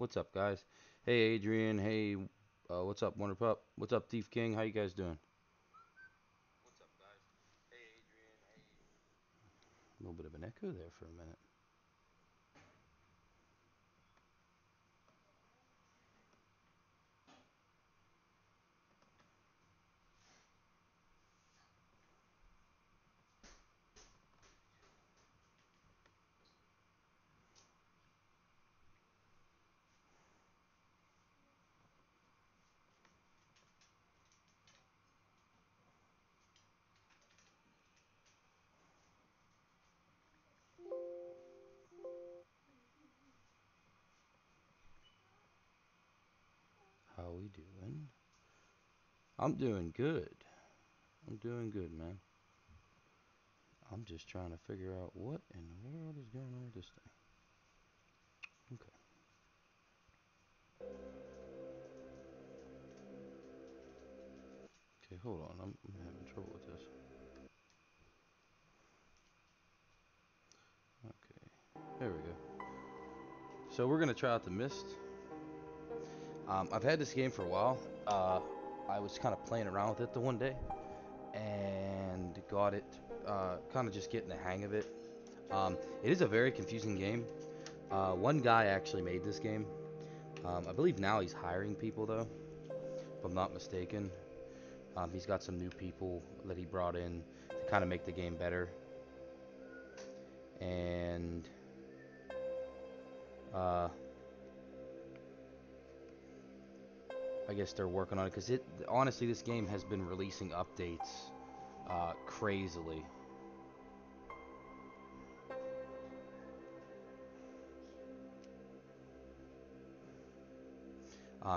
What's up, guys? Hey, Adrian. Hey, what's up, Wonder Pup? What's up, Thief King? How you guys doing? A little bit of an echo there for a minute. How we doing? I'm doing good. I'm doing good, man. I'm just trying to figure out what in the world is going on with this thing. Okay. Okay, hold on. I'm having trouble with this. Okay. There we go. So we're gonna try out the Mist. I've had this game for a while. I was kind of playing around with it the one day and got it. Kind of just getting the hang of it. It is a very confusing game. One guy actually made this game. I believe now he's hiring people though, if I'm not mistaken. He's got some new people that he brought in to kind of make the game better. And I guess they're working on it because honestly, this game has been releasing updates crazily.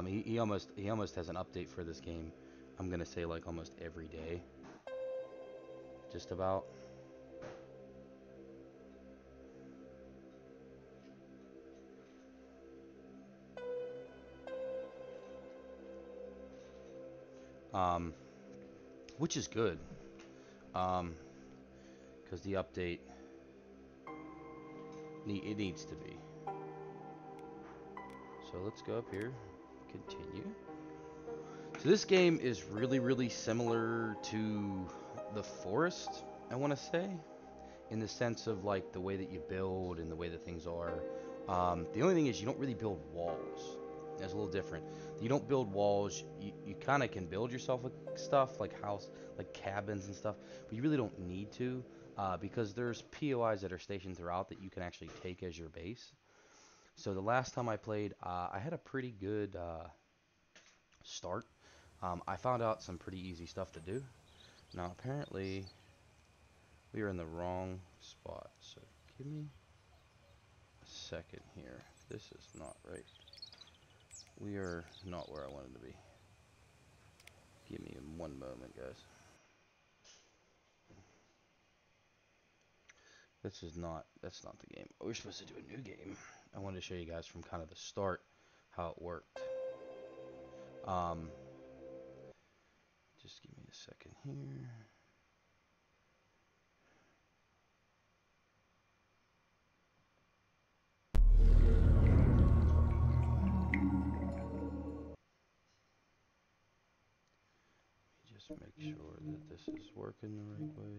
He almost has an update for this game. I'm gonna say like almost every day, just about. Um, which is good. Because the update it needs to be. So let's go up here, continue. So this game is really similar to The Forest, I want to say, in the sense of like the way that you build and the way that things are. The only thing is you don't really build walls. That's a little different. You don't build walls. You kind of can build yourself with stuff like house, like cabins and stuff, but you really don't need to because there's POIs that are stationed throughout that you can actually take as your base. So the last time I played, I had a pretty good start. I found out some pretty easy stuff to do. Now apparently we are in the wrong spot, so give me a second here. This is not right. We are not where I wanted to be. Give me one moment, guys. That's not the game. We're supposed to do a new game. I wanted to show you guys from kind of the start how it worked. Um, just give me a second here. Just make sure that this is working the right way.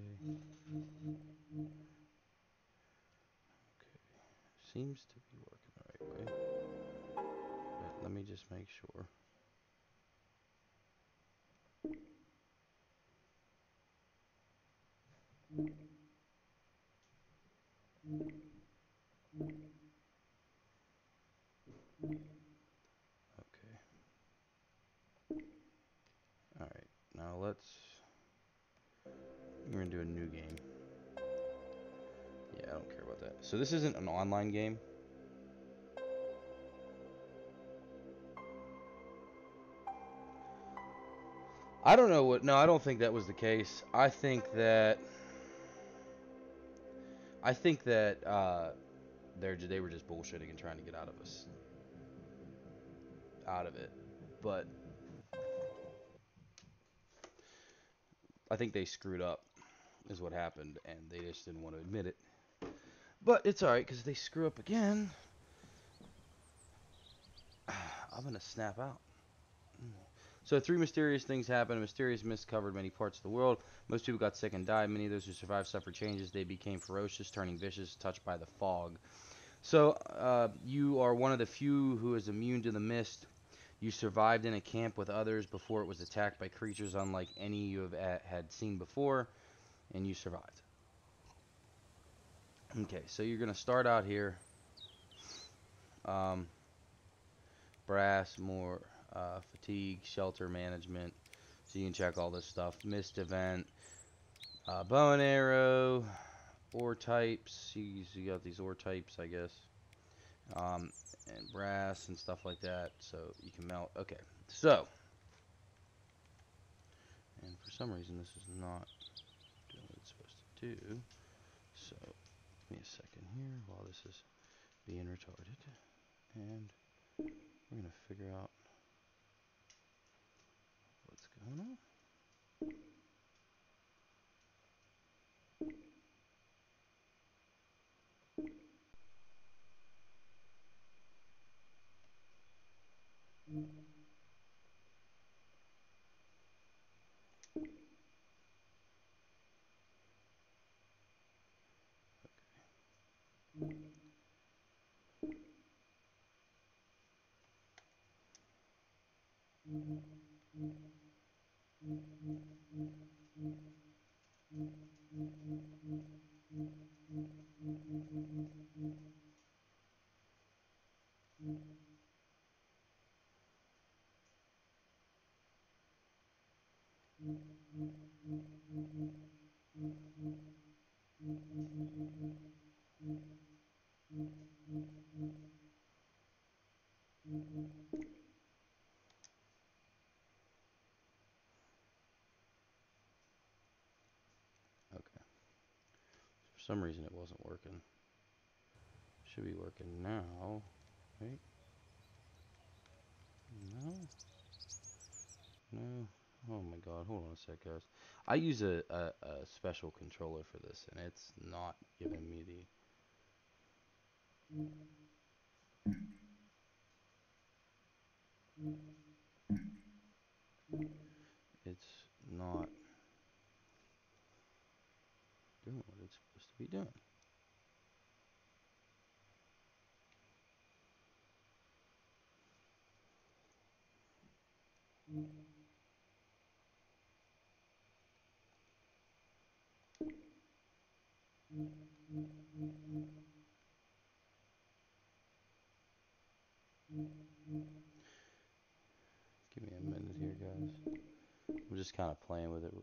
Okay, seems to be working the right way. But let me just make sure. Okay. Alright, now we're gonna do a new game. Yeah, I don't care about that. So this isn't an online game. I don't know what. No, I don't think that was the case. I think that they were just bullshitting and trying to get out of it. But I think they screwed up is what happened, and they just didn't want to admit it. But it's alright because they screw up again. I'm gonna snap out. So 3 mysterious things happened. A mysterious mist covered many parts of the world. Most people got sick and died. Many of those who survived suffered changes. They became ferocious, turning vicious, touched by the fog. So you are one of the few who is immune to the mist. You survived in a camp with others before it was attacked by creatures unlike any you have had seen before, and you survived. Okay, so you're gonna start out here. Um, brass, more fatigue, shelter management. So you can check all this stuff. Mist event, bow and arrow, ore types. You got these ore types, I guess. And brass and stuff like that. So you can melt. Okay, so. And for some reason this is not doing what it's supposed to do. So give me a second here while this is being retarded. And we're going to figure out what's going on. Okay. For some reason it wasn't working. Should be working now. Right? No. No. Oh my god, hold on a sec, guys. I use a special controller for this, and it's not giving me the... It's not doing what it's supposed to be doing. Give me a minute here, guys. I'm just kind of playing with it.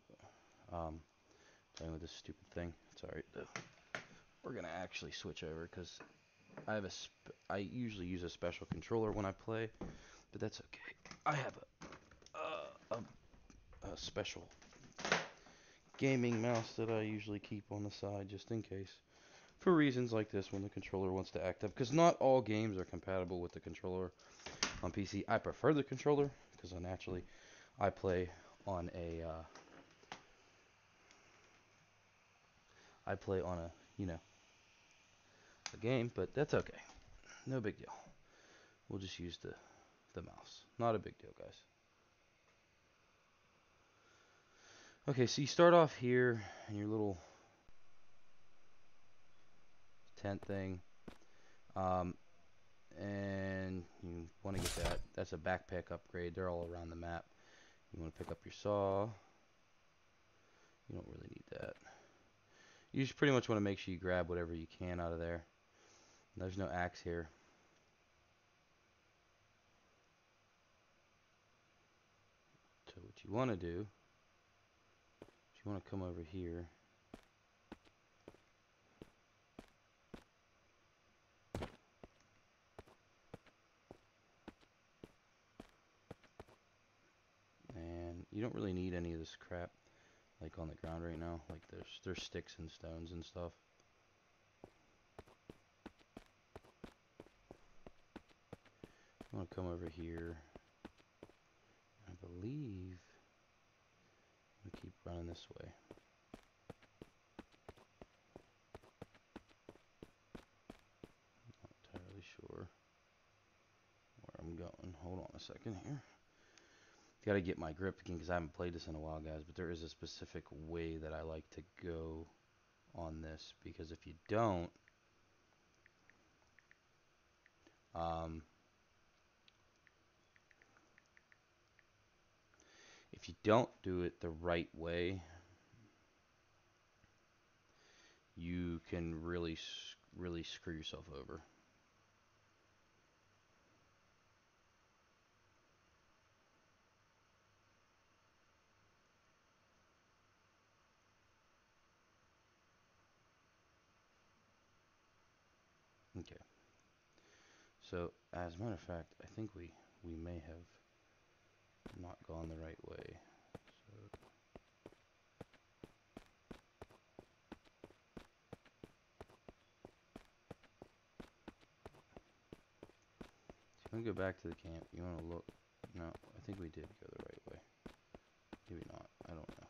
Playing with this stupid thing. It's alright though. We're gonna actually switch over because I usually use a special controller when I play, but that's okay. I have a special gaming mouse that I usually keep on the side just in case, for reasons like this when the controller wants to act up. Because not all games are compatible with the controller on PC. I prefer the controller because I play on a a game, but that's okay. No big deal. We'll just use the mouse. Not a big deal, guys. Okay, so you start off here in your little tent thing, and you want to get that. That's a backpack upgrade. They're all around the map. You want to pick up your saw. You don't really need that. You just pretty much want to make sure you grab whatever you can out of there. There's no axe here. So what you want to do is you want to come over here. And you don't really need any of this crap like on the ground right now. Like there's sticks and stones and stuff. You want to come over here. I believe we keep running this way. Not entirely sure where I'm going. Hold hold on a second here. Got to get my grip again because I haven't played this in a while, guys. But there is a specific way that I like to go on this, because if you don't, if you don't do it the right way, you can really screw yourself over. Okay. So, as a matter of fact, I think we may have not gone the right way. So you want to go back to the camp. You want to look. No, I think we did go the right way. Maybe not. I don't know.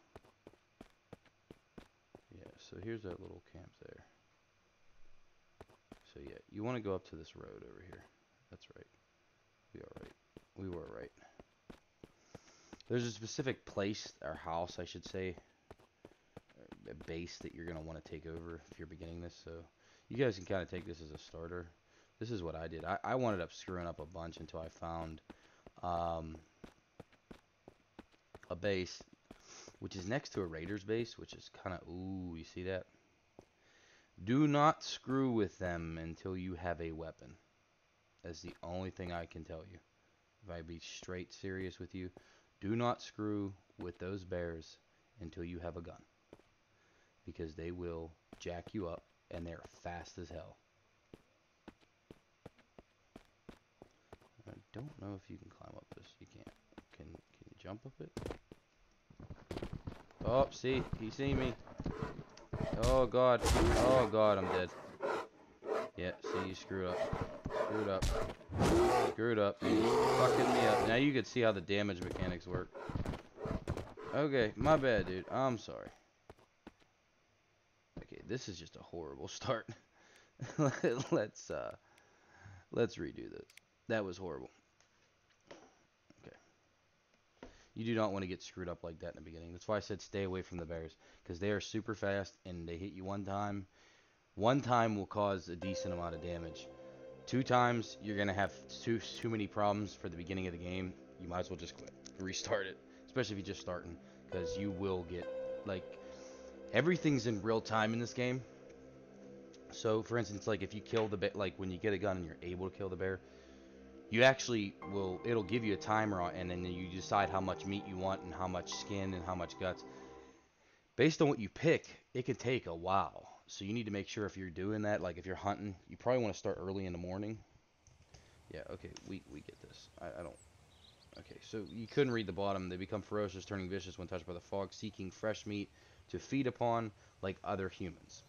Yeah, so here's that little camp there. So yeah, you want to go up to this road over here. That's right. We are right. We were right. There's a specific place, or house, I should say, a base that you're going to want to take over if you're beginning this. So you guys can kind of take this as a starter. This is what I did. I wound up screwing up a bunch until I found a base, which is next to a Raiders base, which is kind of, ooh, you see that? Do not screw with them until you have a weapon. That's the only thing I can tell you. If I be straight serious with you, do not screw with those bears until you have a gun. Because they will jack you up, and they're fast as hell. I don't know if you can climb up this. You can't. Can you jump up it? Oh, see? He see me. Oh, God. Oh, God, I'm dead. Yeah, see, you screwed up. Screwed up. Screwed up. Fucking me up. Now you can see how the damage mechanics work. Okay, my bad, dude. I'm sorry. Okay, this is just a horrible start. let's redo this. That was horrible. Okay. You do not want to get screwed up like that in the beginning. That's why I said stay away from the bears, because they are super fast and they hit you one time. One time will cause a decent amount of damage. 2 times you're gonna have too many problems for the beginning of the game. You might as well just quit, restart it, especially if you're just starting, because you will get, like, everything's in real time in this game. So, for instance, like if you kill the bear, like when you get a gun and you're able to kill the bear, you actually will, it'll give you a timer on, and then you decide how much meat you want and how much skin and how much guts. Based on what you pick, it can take a while. So you need to make sure if you're doing that, like if you're hunting, you probably want to start early in the morning. Yeah, okay, we get this. I don't. Okay, so you couldn't read the bottom. They become ferocious, turning vicious when touched by the fog, seeking fresh meat to feed upon like other humans.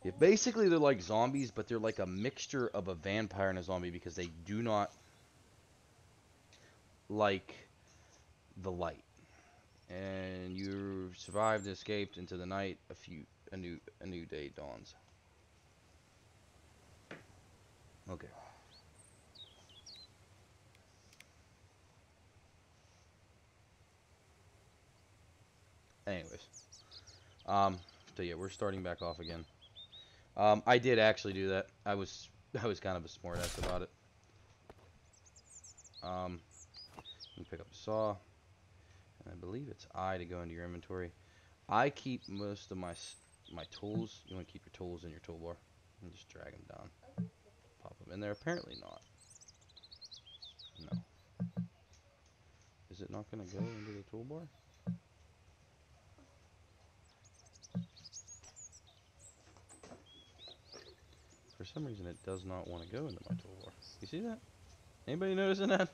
Yeah, basically, they're like zombies, but they're like a mixture of a vampire and a zombie because they do not like the light. And you survived and escaped into the night. A new day dawns. Okay. Anyways, so yeah, we're starting back off again. I did actually do that. I was kind of a smartass about it. You pick up a saw, and I believe it's I to go into your inventory. I keep most of my tools. You want to keep your tools in your toolbar and just drag them down. Pop them in there. Apparently not. No. Is it not going to go into the toolbar? For some reason, it does not want to go into my toolbar. You see that? Anybody noticing that?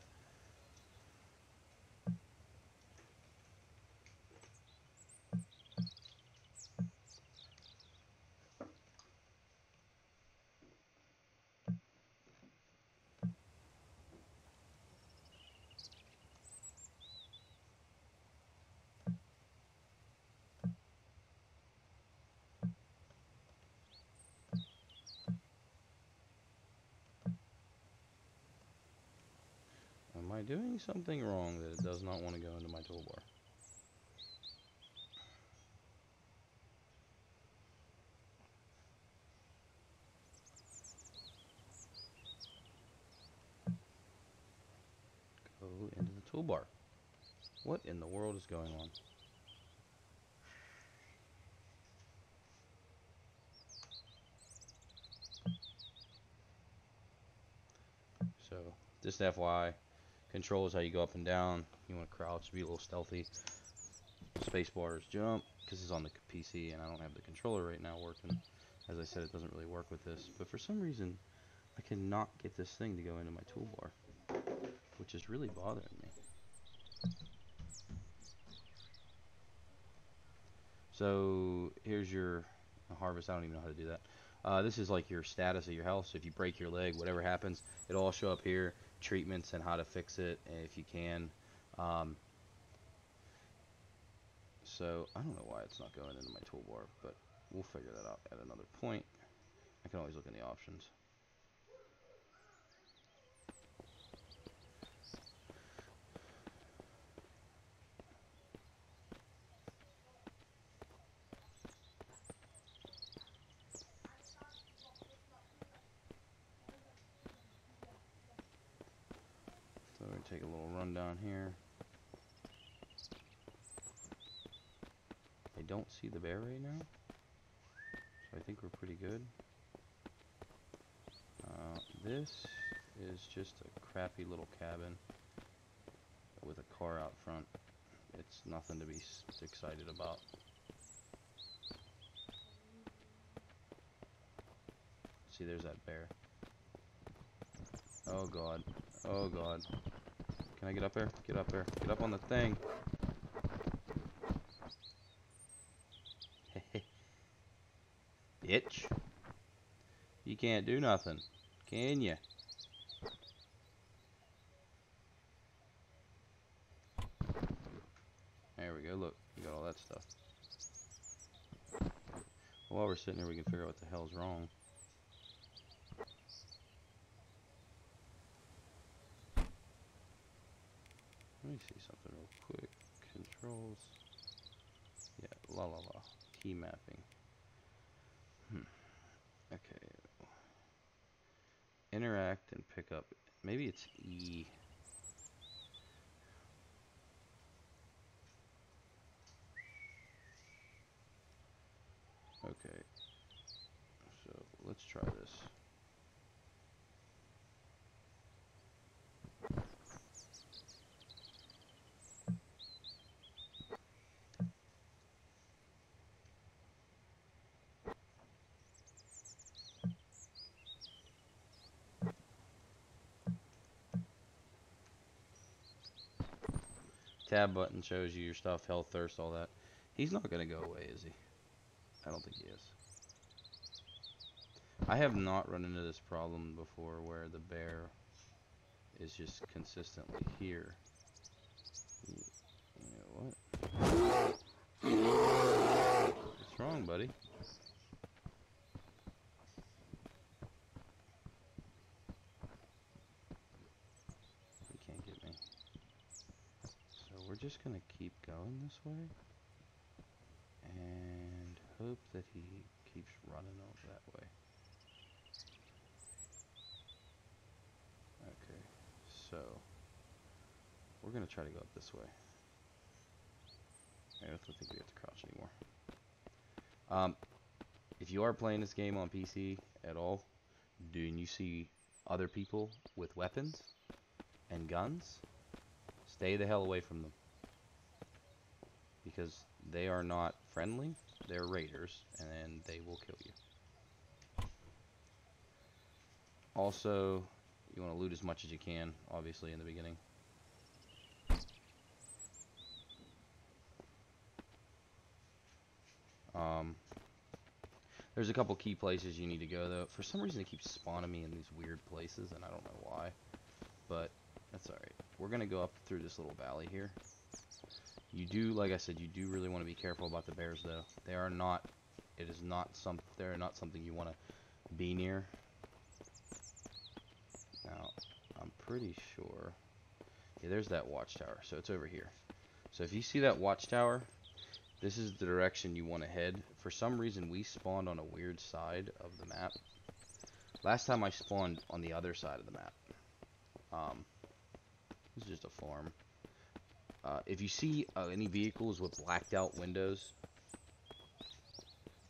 I doing something wrong that it does not want to go into my toolbar? Go into the toolbar. What in the world is going on? So, just FYI, control is how you go up and down. You want to crouch, be a little stealthy. Spacebar is jump, because it's on the PC and I don't have the controller right now working. As I said, it doesn't really work with this. But for some reason, I cannot get this thing to go into my toolbar, which is really bothering me. So here's your harvest. I don't even know how to do that. This is like your status of your health. So if you break your leg, whatever happens, it'll all show up here. Treatments and how to fix it if you can. So I don't know why it's not going into my toolbar, but we'll figure that out at another point. I can always look in the options. So we're going to take a little run down here. I don't see the bear right now, so I think we're pretty good. This is just a crappy little cabin with a car out front. It's nothing to be excited about. See, there's that bear. Oh god. Oh god. Can I get up there? Get up there. Get up on the thing. Bitch. You can't do nothing, can ya? There we go. Look, we got all that stuff. While we're sitting here, we can figure out what the hell's wrong. Let me see something real quick. Controls. Yeah, la la la. Key mapping. Okay. Interact and pick up. Maybe it's E. Okay. So let's try this. Tab button shows you your stuff, health, thirst, all that. He's not going to go away, is he? I don't think he is. I have not run into this problem before where the bear is just consistently here. You know what? What's wrong, buddy? He can't get me. So we're just going to keep going this way and hope that he keeps running over that way. Okay, so we're going to try to go up this way. I don't think we have to crouch anymore. If you are playing this game on PC at all, do you see other people with weapons and guns, stay the hell away from them. Because they are not friendly, they're raiders, and they will kill you. Also, you want to loot as much as you can, obviously, in the beginning. There's a couple key places you need to go, though. For some reason, it keeps spawning me in these weird places, and I don't know why. But that's alright. We're going to go up through this little valley here. You do, like I said, you do really want to be careful about the bears, though. They are not, they're not something you want to be near. Now, I'm pretty sure Yeah, there's that watchtower. So it's over here. So if you see that watchtower, this is the direction you want to head. For some reason, we spawned on a weird side of the map. Last time I spawned on the other side of the map. This is just a farm. If you see any vehicles with blacked out windows,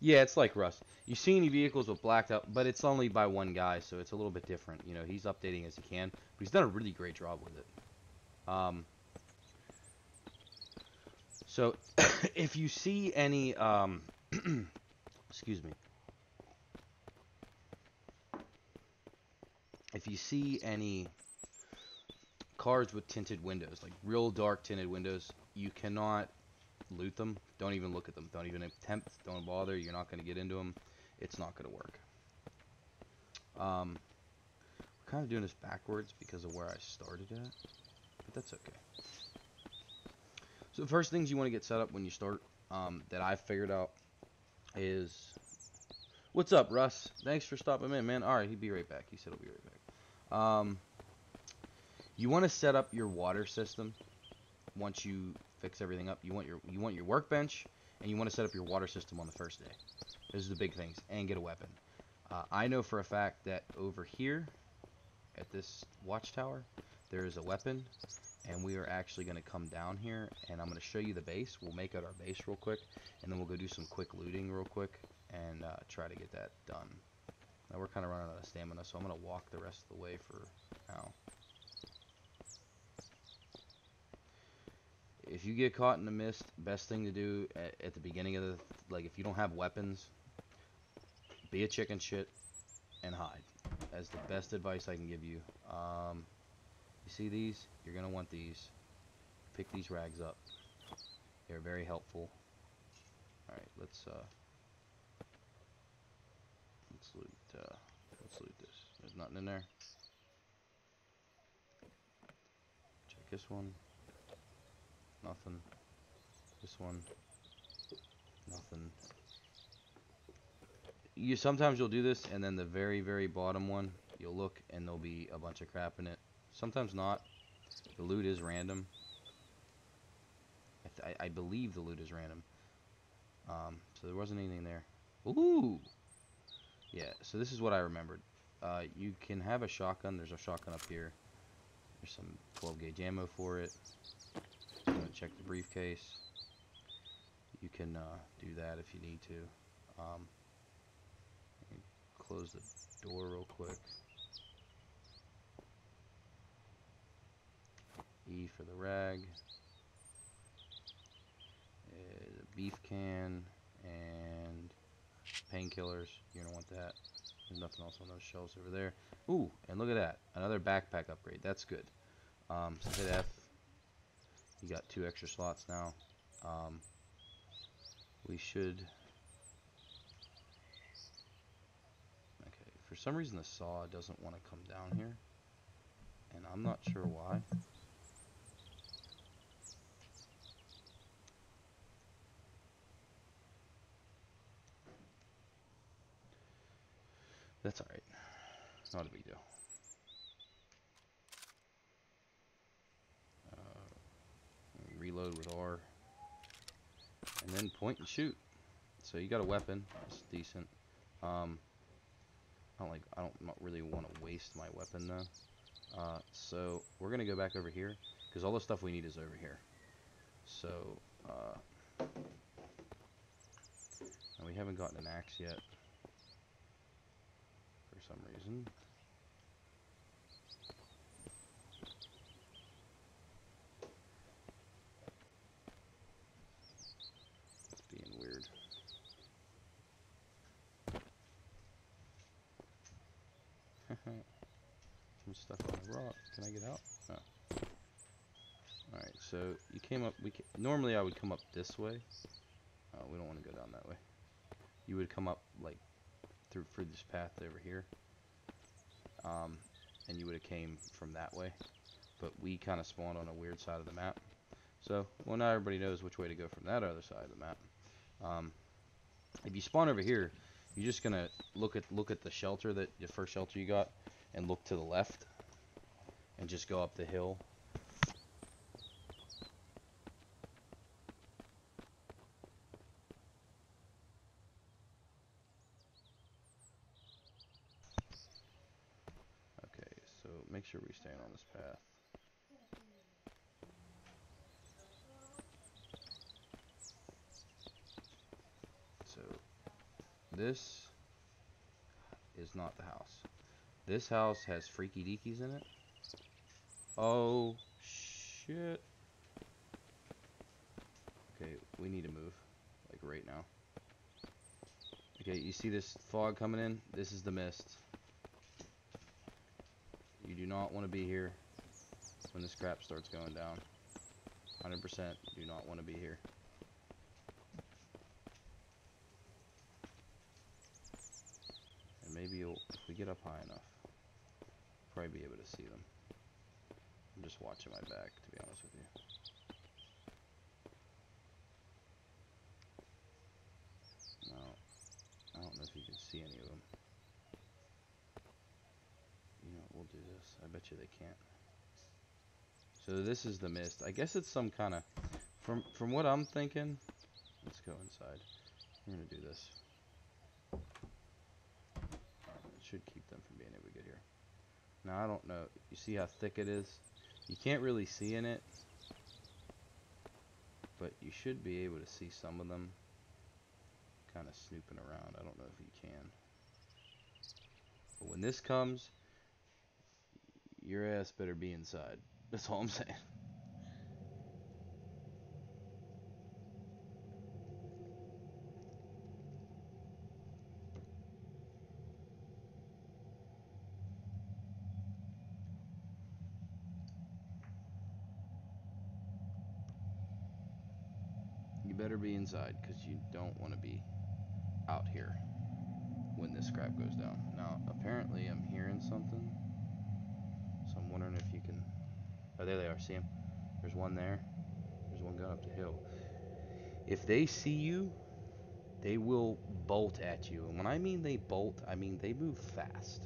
yeah, it's like Rust. You see any vehicles with blacked out, but it's only by one guy, so it's a little bit different. You know, he's updating as he can, but he's done a really great job with it. So if you see any, excuse me, if you see any cars with tinted windows, like real dark tinted windows, you cannot loot them. Don't even look at them. Don't even attempt. Don't bother. You're not going to get into them. It's not going to work. We're kind of doing this backwards because of where I started at, but that's okay. So the first things you want to get set up when you start, that I've figured out is, what's up, Russ? Thanks for stopping in, man. All right, he'll be right back. He said he'll be right back. You want to set up your water system. Once you fix everything up, you want your workbench, and you want to set up your water system on the first day. Those are the big things, and get a weapon. I know for a fact that over here at this watchtower, there is a weapon, and we are actually going to come down here, and I'm going to show you the base. We'll make out our base real quick, and then we'll go do some quick looting real quick, and try to get that done. Now we're kind of running out of stamina, so I'm going to walk the rest of the way for now. If you get caught in the mist, best thing to do at the beginning of the, like, if you don't have weapons, be a chicken shit and hide. That's the best advice I can give you. You see these? You're gonna want these. Pick these rags up. They're very helpful. All right, let's loot this. There's nothing in there. Check this one. Nothing. This one. Nothing. Sometimes you'll do this, and then the very, very bottom one, you'll look, and there'll be a bunch of crap in it. Sometimes not. The loot is random. I believe the loot is random. So there wasn't anything there. Ooh! Yeah, so this is what I remembered. You can have a shotgun. There's a shotgun up here. There's some 12 gauge ammo for it. I'm going to check the briefcase. You can do that if you need to. Close the door real quick. E for the rag. The beef can and painkillers. You're gonna want that. There's nothing else on those shelves over there. Ooh, and look at that. Another backpack upgrade. That's good. So hit F. You got 2 extra slots now. We should... Okay, for some reason the saw doesn't want to come down here. And I'm not sure why. That's alright. Not a big deal. Reload with R. And then point and shoot. So you got a weapon. That's decent. I don't really want to waste my weapon though. So we're gonna go back over here because all the stuff we need is over here. So and we haven't gotten an axe yet for some reason. It's being weird. I'm stuck on the rock. Can I get out? No. Alright, so you came up. Normally I would come up this way. We don't want to go down that way. You would come up like through this path over here, and you would have came from that way. But we kind of spawned on a weird side of the map. So well, now everybody knows which way to go from that other side of the map. If you spawn over here, you're just gonna look at the shelter, the first shelter you got, and look to the left, and just go up the hill. make sure we stay on this path. So this is not the house. This house has freaky deakies in it. Oh shit. Okay, we need to move. Like right now. Okay, you see this fog coming in? This is the mist. You do not want to be here when this crap starts going down. 100% do not want to be here. And maybe if we get up high enough, probably be able to see them. I'm just watching my back, to be honest with you. No, I don't know if you can see any of them. You know, we'll do this. I bet you they can't. So this is the mist. I guess it's some kind of, from what I'm thinking, let's go inside. We're gonna do this. It should keep them from being able to get here. Now I don't know. You see how thick it is? You can't really see in it, but you should be able to see some of them kind of snooping around. I don't know if you can. But when this comes, your ass better be inside. That's all I'm saying. You better be inside, because you don't want to be out here when this crap goes down. Now, apparently I'm hearing something, so I'm wondering if you can... Oh, there they are. See them? There's one there. There's one going up the hill. If they see you, they will bolt at you. And when I mean they bolt, I mean they move fast.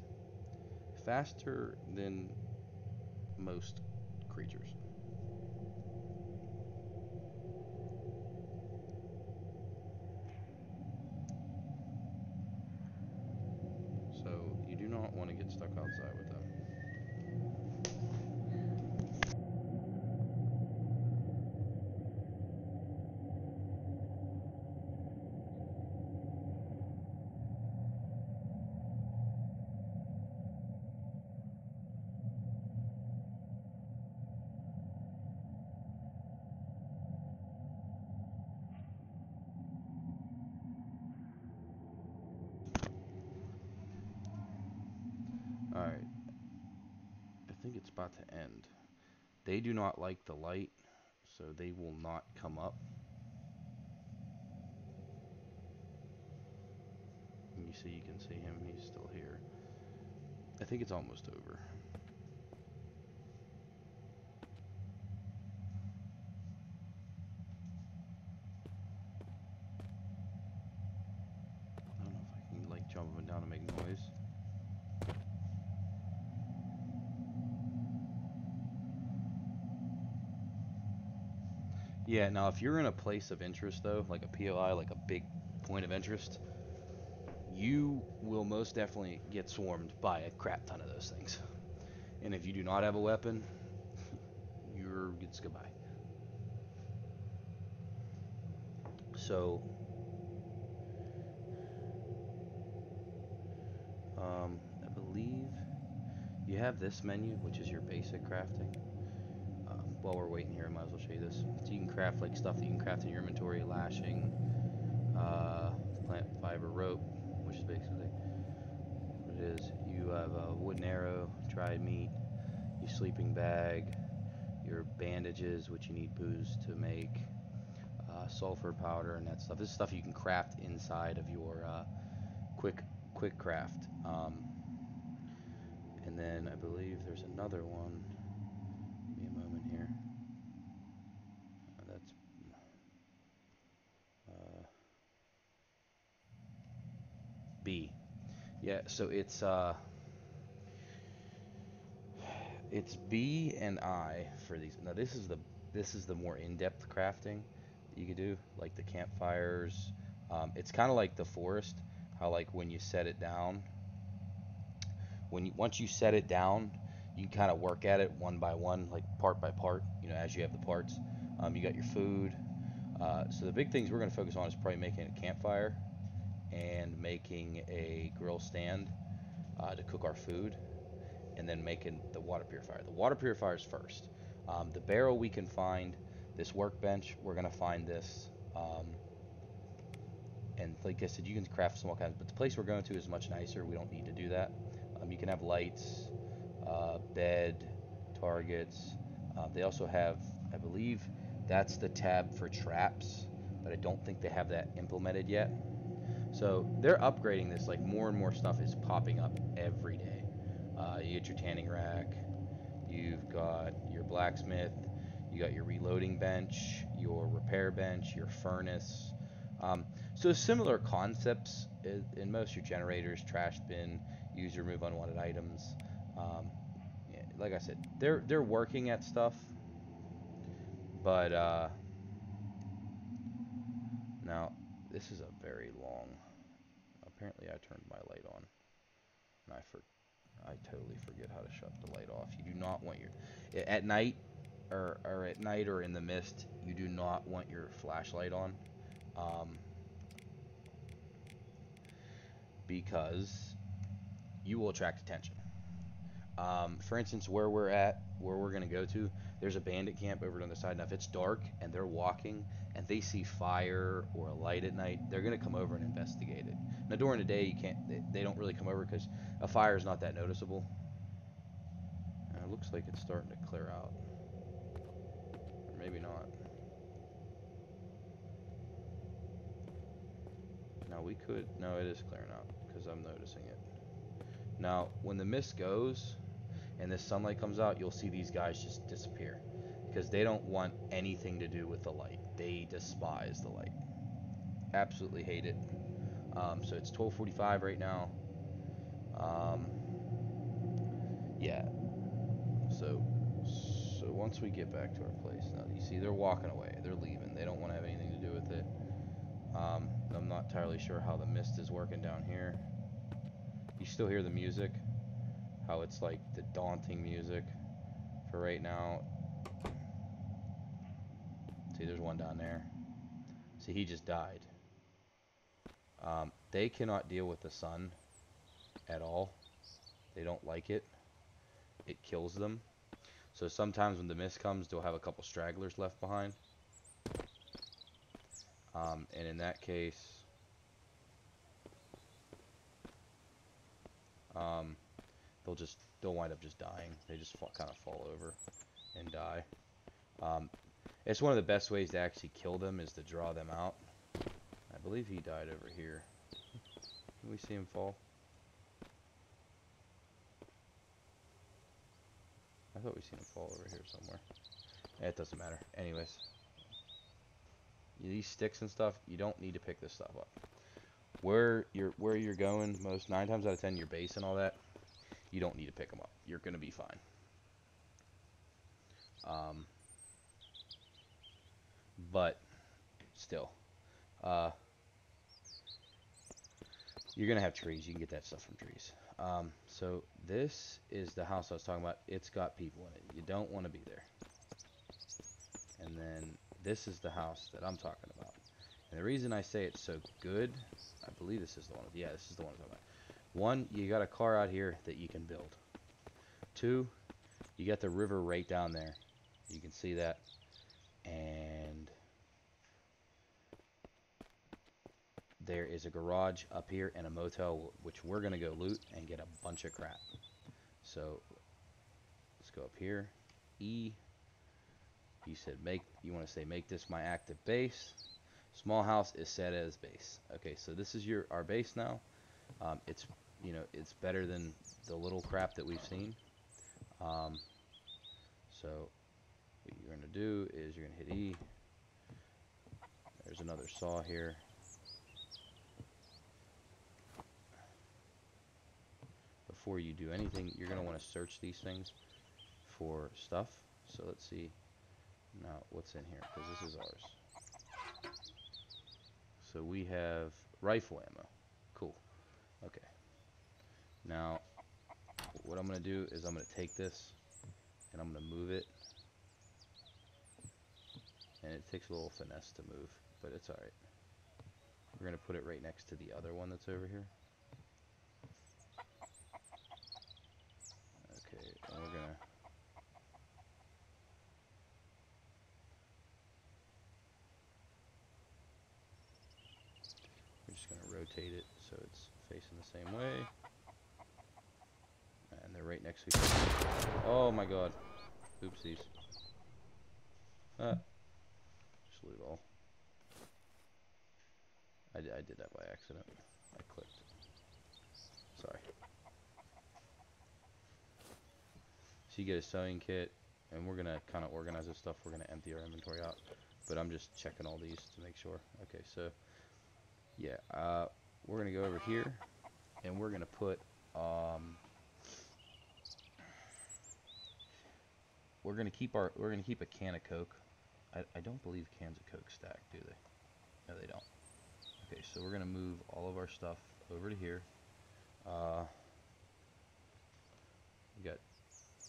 Faster than most creatures. So you do not want to get stuck outside with them. Alright. I think it's about to end. They do not like the light, so they will not come up. And you see, you can see him. He's still here. I think it's almost over. I don't know if I can like jump up and down and make noise. Yeah, now if you're in a place of interest though, like a POI, like a big point of interest, you will most definitely get swarmed by a crap ton of those things. And if you do not have a weapon, it's goodbye. So, I believe you have this menu, which is your basic crafting. While we're waiting here, I might as well show you this. So you can craft like stuff that you can craft in your inventory: lashing, plant fiber rope, which is basically what it is. You have a wooden arrow, dried meat, your sleeping bag, your bandages, which you need booze to make, sulfur powder, and that stuff. This is stuff you can craft inside of your quick craft. And then I believe there's another one. Give me a moment here. That's B. Yeah, so it's B and I for these. Now this is the more in-depth crafting that you could do, like the campfires. It's kind of like the forest, how like when you set it down, once you set it down, You can kind of work at it one by one, like part by part, you know, as you have the parts. You got your food. So the big things we're going to focus on is probably making a campfire and making a grill stand to cook our food, and then making the water purifier. The water purifier is first. The barrel we can find, this workbench, we're going to find this. And like I said, you can craft some all kinds, but the place we're going to is much nicer. We don't need to do that. You can have lights, bed, targets. They also have, I believe, that's the tab for traps, but I don't think they have that implemented yet. So they're upgrading this, like more and more stuff is popping up every day. You get your tanning rack, you've got your blacksmith, you got your reloading bench, your repair bench, your furnace. So similar concepts in most of your generators, trash bin, use remove unwanted items. Yeah, like I said, they're working at stuff, but now this is a very long. Apparently, I turned my light on, and I totally forget how to shut the light off. You do not want your at night or at night or in the mist. You do not want your flashlight on. Because you will attract attention. For instance, where we're going to go to, there's a bandit camp over on the side. Now, if it's dark and they're walking and they see fire or a light at night, they're going to come over and investigate it. Now, during the day, you can't. They don't really come over because a fire is not that noticeable. It looks like it's starting to clear out, or maybe not. Now we could. No, it is clearing out because I'm noticing it. Now, when the mist goes and this sunlight comes out, you'll see these guys just disappear because they don't want anything to do with the light. They despise the light. Absolutely hate it. So it's 12:45 right now. Yeah. So once we get back to our place, now you see they're walking away. They're leaving. They don't want to have anything to do with it. I'm not entirely sure how the mist is working down here. You still hear the music, how it's like the daunting music for right now. See, there's one down there. See, he just died. They cannot deal with the sun at all. They don't like it. It kills them. So sometimes when the mist comes, they'll have a couple stragglers left behind. And in that case, they'll wind up just dying. They just kind of fall over and die. It's one of the best ways to actually kill them is to draw them out. I believe he died over here. Can we see him fall? I thought we seen him fall over here somewhere. It doesn't matter. Anyways, these sticks and stuff, you don't need to pick this stuff up. Where you're going, most 9 times out of 10, your base and all that, you don't need to pick them up. You're gonna be fine. But still, you're gonna have trees. You can get that stuff from trees. So this is the house I was talking about. It's got people in it. You don't want to be there. And then this is the house that I'm talking about. And the reason I say it's so good, I believe this is the one. Yeah, this is the one I'm talking about. 1, you got a car out here that you can build. 2, you got the river right down there. You can see that. And there is a garage up here and a motel, which we're going to go loot and get a bunch of crap. So let's go up here. E. You said you want to say make this my active base. Small house is set as base. Okay, so this is our base now. It's it's better than the little crap that we've seen. So what you're gonna do is you're gonna hit E. There's another saw here. Before you do anything, you're gonna want to search these things for stuff. So let's see now what's in here, because this is ours. So we have rifle ammo. Cool. Okay. Now, what I'm going to do is I'm going to take this and I'm going to move it. And it takes a little finesse to move, but it's alright. We're going to put it right next to the other one that's over here. Okay, and we're going to... We're just going to rotate it so it's facing the same way. And they're right next to each other. Oh my god. Oopsies. Just loot all. I did that by accident. I clicked. Sorry. So you get a sewing kit, and we're going to kind of organize this stuff. We're going to empty our inventory out. But I'm just checking all these to make sure. Okay, so, yeah. We're going to go over here, and we're going to put, we're going to keep a can of Coke. I don't believe cans of Coke stack, do they? No, they don't. Okay, so we're going to move all of our stuff over to here. We got,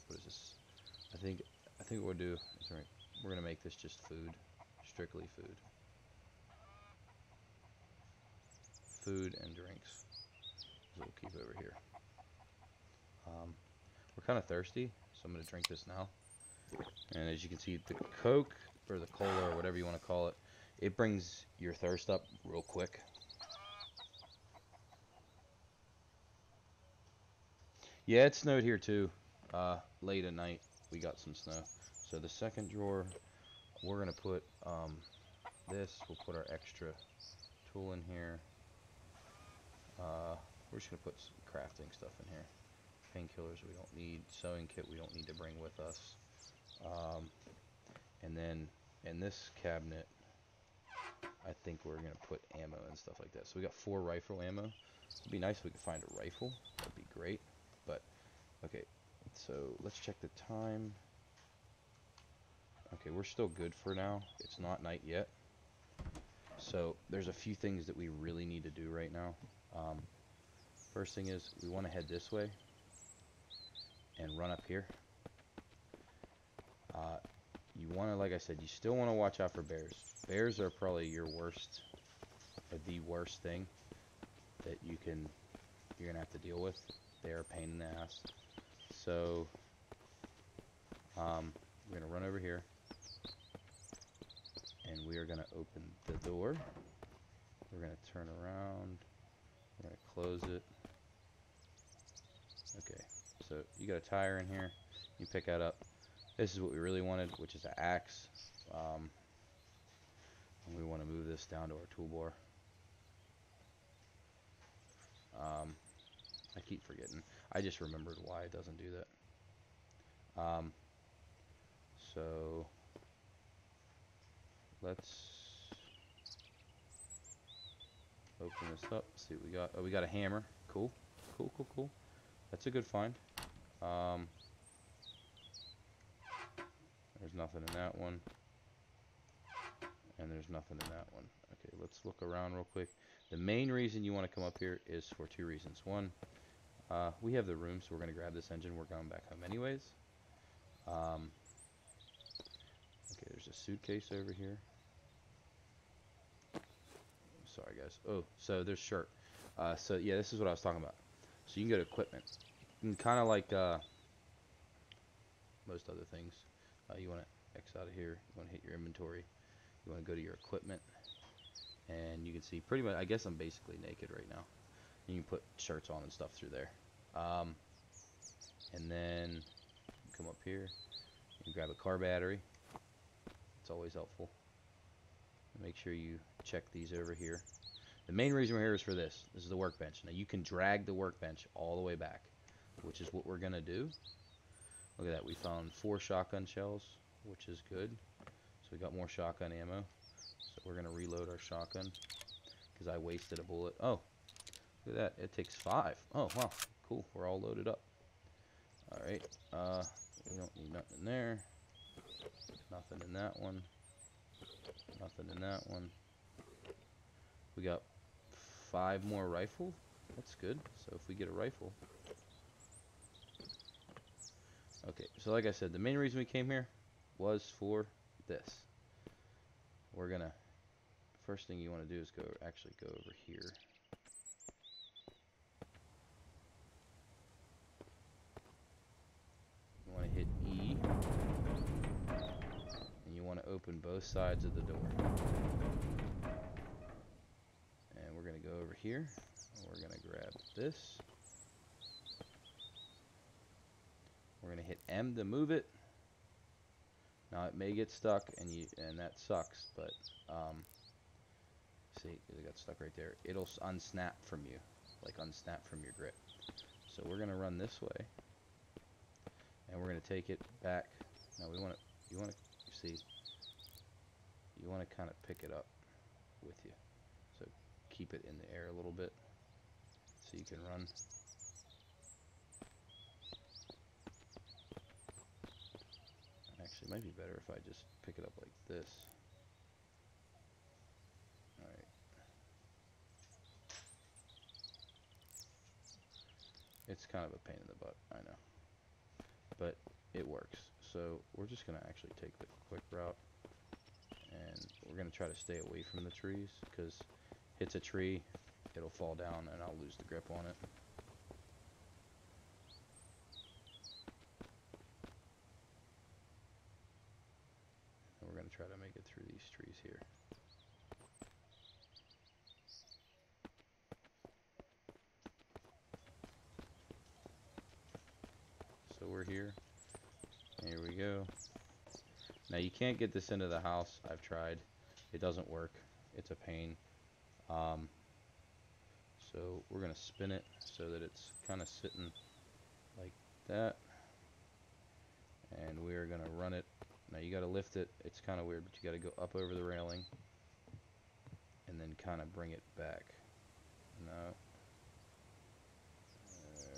what is this? I think what we'll do is we're going to make this just food. Strictly food. Food and drinks. So we'll keep over here. We're kind of thirsty, so I'm going to drink this now. And as you can see, the Coke, or the cola, or whatever you want to call it, it brings your thirst up real quick. Yeah, it snowed here too. Late at night, we got some snow. So the second drawer, we're going to put this. We'll put our extra tool in here. We're just going to put some crafting stuff in here. Painkillers we don't need. Sewing kit we don't need to bring with us. And then in this cabinet, I think we're going to put ammo and stuff like that. So we got 4 rifle ammo. It'd be nice if we could find a rifle. That'd be great. But, okay. So let's check the time. Okay, we're still good for now. It's not night yet. So there's a few things that we really need to do right now. First thing is we want to head this way and run up here. You want to, like I said, you still want to watch out for bears. Bears are probably your worst, or the worst thing that you're gonna have to deal with. They are a pain in the ass. So we're gonna run over here, and we are gonna open the door. We're gonna turn around. We're gonna close it. Okay, so you got a tire in here. You pick that up. This is what we really wanted, which is an axe. And we want to move this down to our toolbar. I keep forgetting. I just remembered why it doesn't do that. So let's open this up. See what we got. Oh, we got a hammer. Cool. Cool, cool, cool. That's a good find. There's nothing in that one. And there's nothing in that one. Okay, let's look around real quick. The main reason you want to come up here is for 2 reasons. One, we have the room, so we're going to grab this engine. We're going back home anyways. Okay, there's a suitcase over here. Sorry, guys. Oh, so there's shirt. So, yeah, this is what I was talking about. So you can go to equipment. And kind of like most other things, you want to X out of here. You want to hit your inventory. You want to go to your equipment. And you can see pretty much, I guess I'm basically naked right now. You can put shirts on and stuff through there. And then you come up here. You grab a car battery. It's always helpful. Make sure you check these over here. The main reason we're here is for this. This is the workbench. Now you can drag the workbench all the way back, which is what we're going to do. Look at that. We found 4 shotgun shells, which is good. So we got more shotgun ammo. So we're going to reload our shotgun because I wasted a bullet. Oh, look at that. It takes 5. Oh, wow. Cool. We're all loaded up. Alright. We don't need nothing there. Nothing in that one. Nothing in that one. We got 5 more rifle. That's good. So if we get a rifle, Okay, so like I said, the main reason we came here was for this. We're gonna, first thing you want to do is actually go over here. You want to hit E, and you want to open both sides of the door. And we're gonna go over here, and we're gonna grab this. We're gonna hit M to move it. Now it may get stuck, and that sucks, but see, it got stuck right there. It'll unsnap from you, like unsnap from your grip. So we're gonna run this way, and we're gonna take it back. Now you want to kind of pick it up with you. So keep it in the air a little bit, so you can run. Actually, it might be better if I just pick it up like this. Alright. It's kind of a pain in the butt, I know. But it works. So we're just going to actually take the quick route. And we're going to try to stay away from the trees, because hits a tree, it'll fall down and I'll lose the grip on it. And we're going to try to make it through these trees here. So we're here. Here we go. Now you can't get this into the house. I've tried. It doesn't work. It's a pain. So we're going to spin it so that it's kind of sitting like that. And we're going to run it. Now you got to lift it. It's kind of weird, but you got to go up over the railing and then kind of bring it back. No.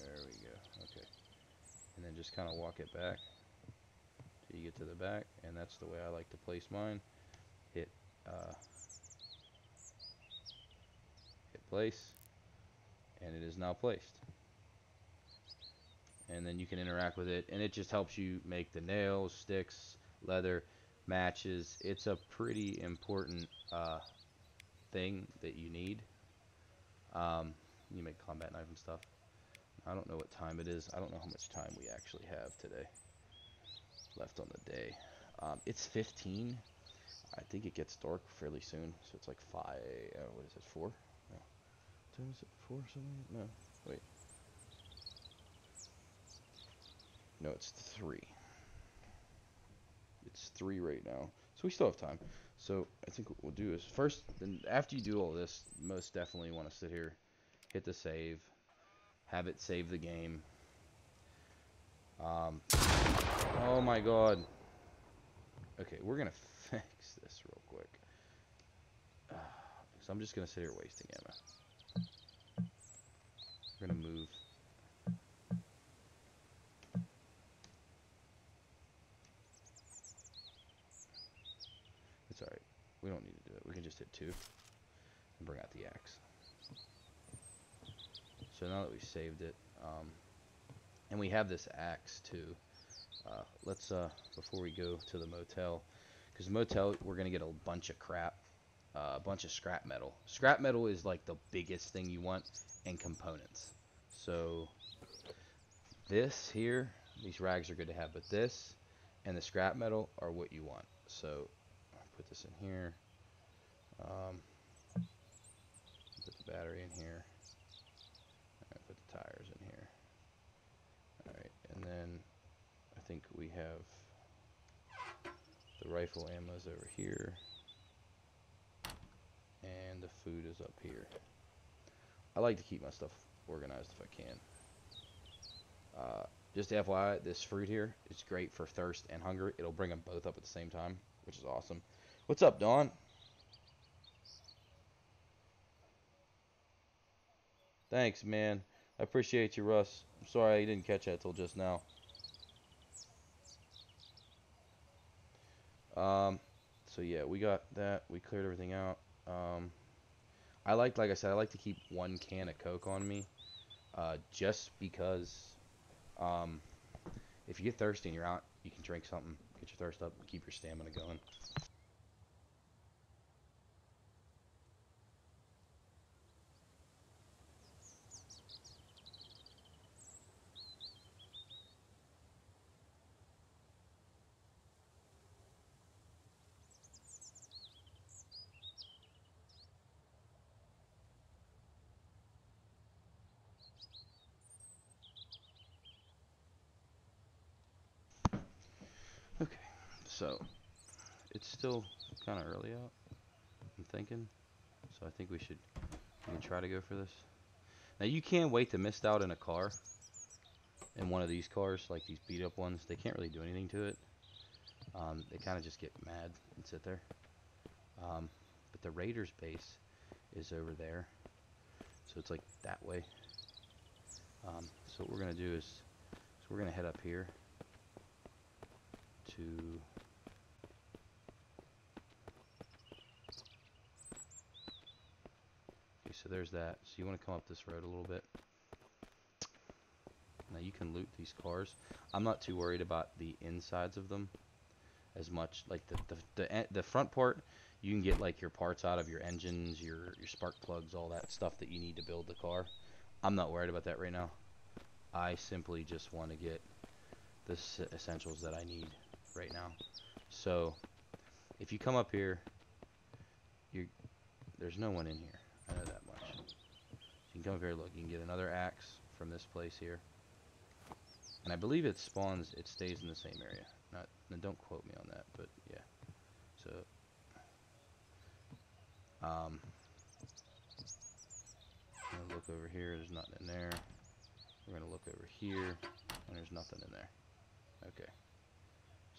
There we go. Okay. And then just kind of walk it back till you get to the back, and that's the way I like to place mine. Hit place, and it is now placed. And then you can interact with it, and it just helps you make the nails, sticks, leather, matches. It's a pretty important thing that you need. You make combat knife and stuff. I don't know what time it is. I don't know how much time we actually have today left on the day. It's 15. I think it gets dark fairly soon, so it's like 5. What is it? 4? No. What time is it? 4 something? No. Wait. No, it's 3. It's 3 right now, so we still have time. So I think what we'll do is first, then after you do all this, most definitely want to sit here, hit the save, have it save the game. Oh my god. Okay, we're gonna fix this real quick. So I'm just gonna sit here wasting ammo. We're gonna move. It's alright. We don't need to do it. We can just hit 2 and bring out the axe. So now that we've saved it, and we have this axe too, let's before we go to the motel, because motel we're gonna get a bunch of crap, a bunch of scrap metal. Scrap metal is like the biggest thing you want, and components. So this here, these rags are good to have, but this and the scrap metal are what you want. So I'll put this in here. Put the battery in here. Put the tires in here. Alright, and then I think we have the rifle ammo's over here, and the food is up here. I like to keep my stuff organized if I can. Just FYI, this fruit here is great for thirst and hunger. It'll bring them both up at the same time, which is awesome. What's up, Dawn? Thanks, man. I appreciate you, Russ. I'm sorry I didn't catch that till just now. So yeah, we got that. We cleared everything out. Like I said, I like to keep 1 can of Coke on me, just because, if you get thirsty and you're out, you can drink something, get your thirst up, keep your stamina going. Okay, so it's still kind of early out, I'm thinking, so I think we can try to go for this. Now you can wait to mist out in a car, in one of these cars, like these beat up ones. They can't really do anything to it. They kind of just get mad and sit there. But the Raiders base is over there, so it's like that way. So what we're gonna do is, we're gonna head up here to. Okay, so there's that. So you want to come up this road a little bit. Now you can loot these cars. I'm not too worried about the insides of them as much. Like the front part, you can get like your parts out of your engines, your spark plugs, all that stuff that you need to build the car. I'm not worried about that right now. I simply just want to get the essentials that I need right now. So if you come up here, there's no one in here. I know that much. So you can come up here, look, you can get another axe from this place here. And I believe it spawns, it stays in the same area. Now don't quote me on that, but yeah. So, I'm gonna look over here, there's nothing in there. We're gonna look over here, and there's nothing in there. Okay.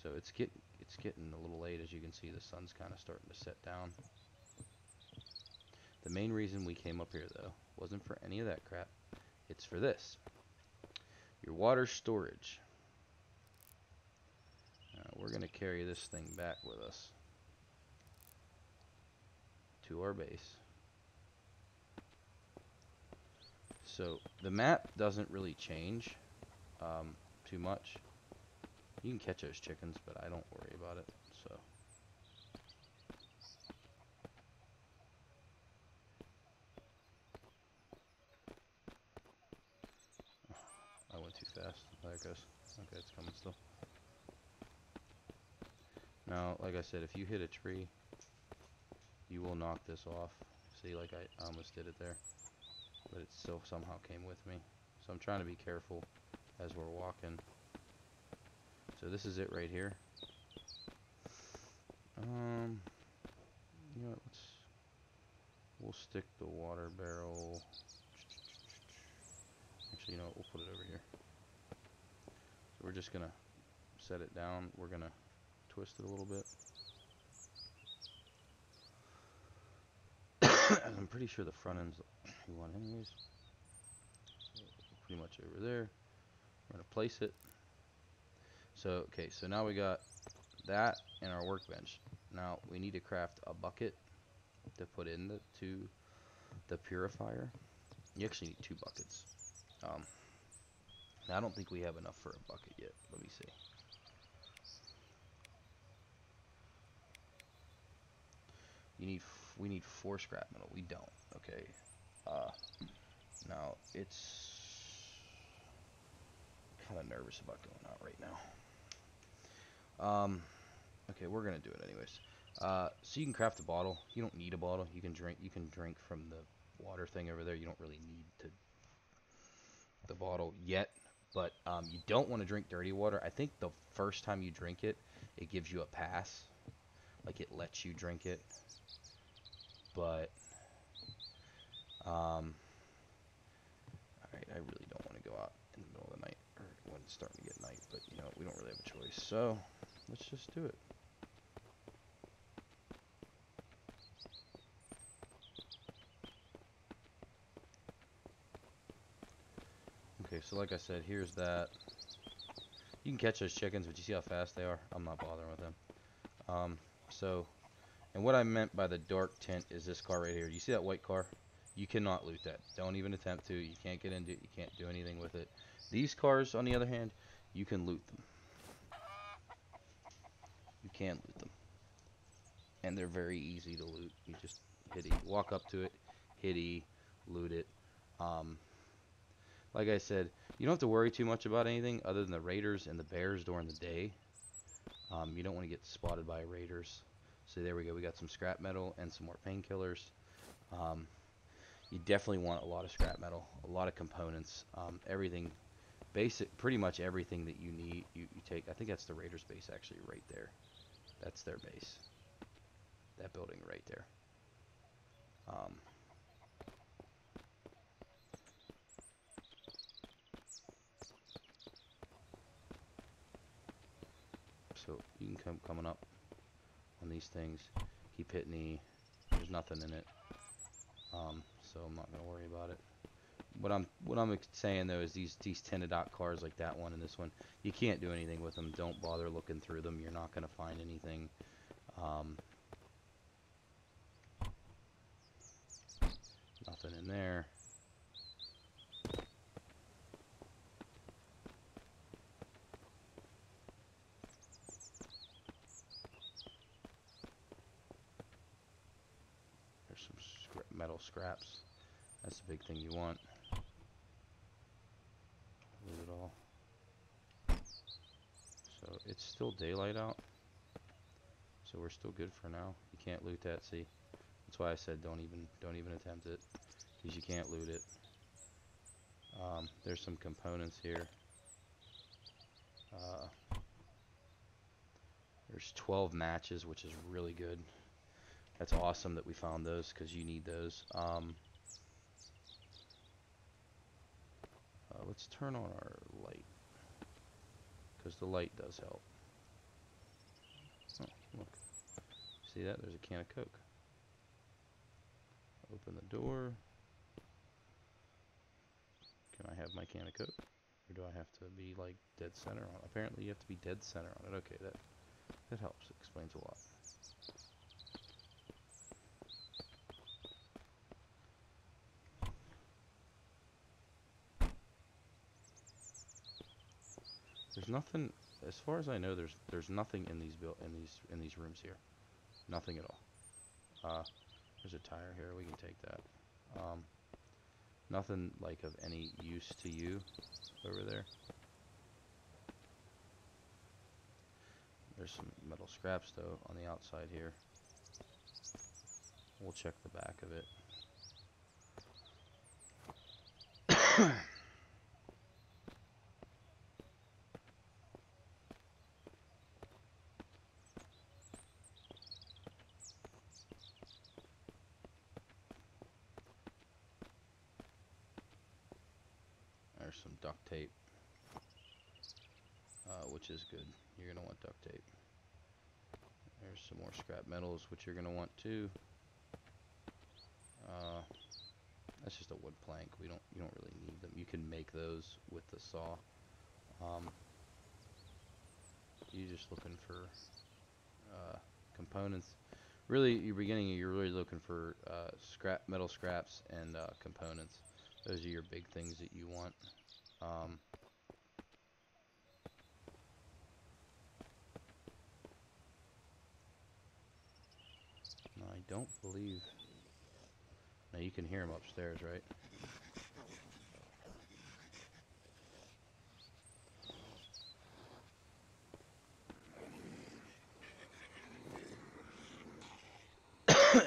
So it's getting a little late, as you can see. The sun's kind of starting to set down. The main reason we came up here, though, wasn't for any of that crap. It's for this. Your water storage. We're going to carry this thing back with us to our base. So the map doesn't really change too much. You can catch those chickens, but I don't worry about it. So I went too fast. There it goes. Okay, it's coming still. Now, like I said, if you hit a tree, you will knock this off. See, like I almost did it there, but it still somehow came with me. So I'm trying to be careful as we're walking. So this is it right here. You know what, we'll stick the water barrel. Actually, you know what, we'll put it over here. So we're just gonna set it down. We're gonna twist it a little bit. I'm pretty sure the front end's you want anyways. So pretty much over there. We're gonna place it. So okay, so now we got that in our workbench. Now we need to craft a bucket to put in the purifier. You actually need 2 buckets. Now I don't think we have enough for a bucket yet. Let me see. We need 4 scrap metal. We don't. Okay. Now it's kind of nervous about going out right now. Okay, we're gonna do it anyways. So you can craft a bottle. You don't need a bottle. You can drink from the water thing over there. You don't really need the bottle yet, but you don't want to drink dirty water. I think the first time you drink it, it gives you a pass. Like it lets you drink it. But alright, I really don't want to go out in the middle of the night or when it's starting to get night, but you know, we don't really have a choice. So let's just do it. Okay, so like I said, here's that. You can catch those chickens, but you see how fast they are? I'm not bothering with them. And what I meant by the dark tint is this car right here. You see that white car? You cannot loot that. Don't even attempt to. You can't get into it. You can't do anything with it. These cars, on the other hand, you can loot them. You can loot them. And they're very easy to loot. You just hit E, walk up to it, hit E, loot it. Like I said, you don't have to worry too much about anything other than the raiders and the bears during the day. You don't want to get spotted by raiders. So there we go. We got some scrap metal and some more painkillers. You definitely want a lot of scrap metal, a lot of components, everything, pretty much everything that you need. You take. I think that's the raiders' base actually right there. That's their base. That building right there. So you can come coming up on these things. Keep hitting E. There's nothing in it. So I'm not gonna worry about it. What I'm saying though is these tinted out cars like that one and this one, you can't do anything with them. Don't bother looking through them. You're not gonna find anything. Nothing in there. There's some metal scraps. That's the big thing you want. Loot it all. So it's still daylight out. So we're still good for now. You can't loot that, see? That's why I said don't even attempt it. Because you can't loot it. There's some components here. There's 12 matches, which is really good. That's awesome that we found those, because you need those. Let's turn on our light, because the light does help. Oh, look. See that? There's a can of Coke. Open the door. Can I have my can of Coke? Or do I have to be, like, dead center on it? Apparently you have to be dead center on it. Okay, that helps. It explains a lot. There's nothing, as far as I know, there's nothing in these rooms here. Nothing at all. There's a tire here. We can take that. Nothing like of any use to you over there. There's some metal scraps though on the outside here. We'll check the back of it. There's some duct tape, which is good. You're gonna want duct tape. There's some more scrap metals, which you're gonna want too. That's just a wood plank. You don't really need them. You can make those with the saw. You're just looking for components. Really, you're really looking for metal scraps and components. Those are your big things that you want. I don't believe. Now you can hear them upstairs, right?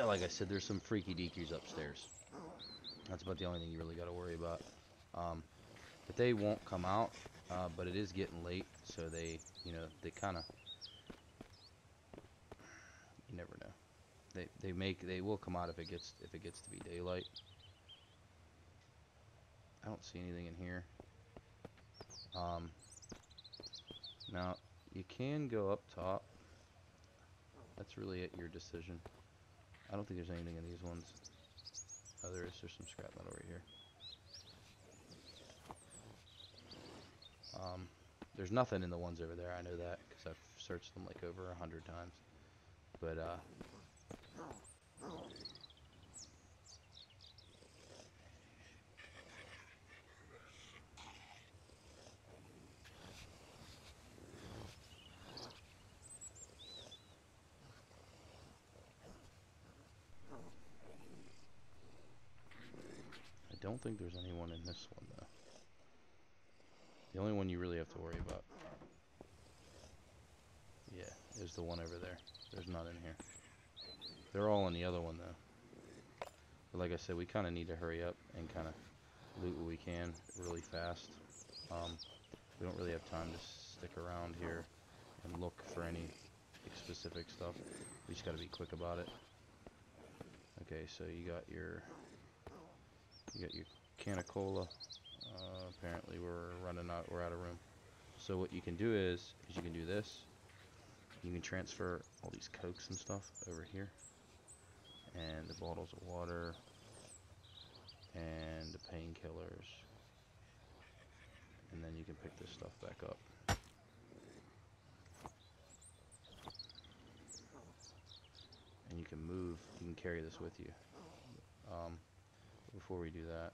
Like I said, there's some freaky deakies upstairs. That's about the only thing you really got to worry about. But they won't come out. But it is getting late, so they kind of. You never know. They will come out if it gets to be daylight. I don't see anything in here. Now you can go up top. That's really at your decision. I don't think there's anything in these ones. Oh, there's some scrap metal right here. There's nothing in the ones over there. I know that because I've searched them like over 100 times. But don't think there's anyone in this one, though. The only one you really have to worry about, yeah, is the one over there. There's none in here. They're all in the other one, though. But like I said, we kind of need to hurry up and kind of loot what we can really fast. We don't really have time to stick around here and look for any specific stuff. We just got to be quick about it. Okay, so you got your can of cola. Apparently we're out of room. So what you can do is you can do this. You can transfer all these Cokes and stuff over here, and the bottles of water, and the painkillers, and then you can pick this stuff back up. And you can move, you can carry this with you. Before we do that,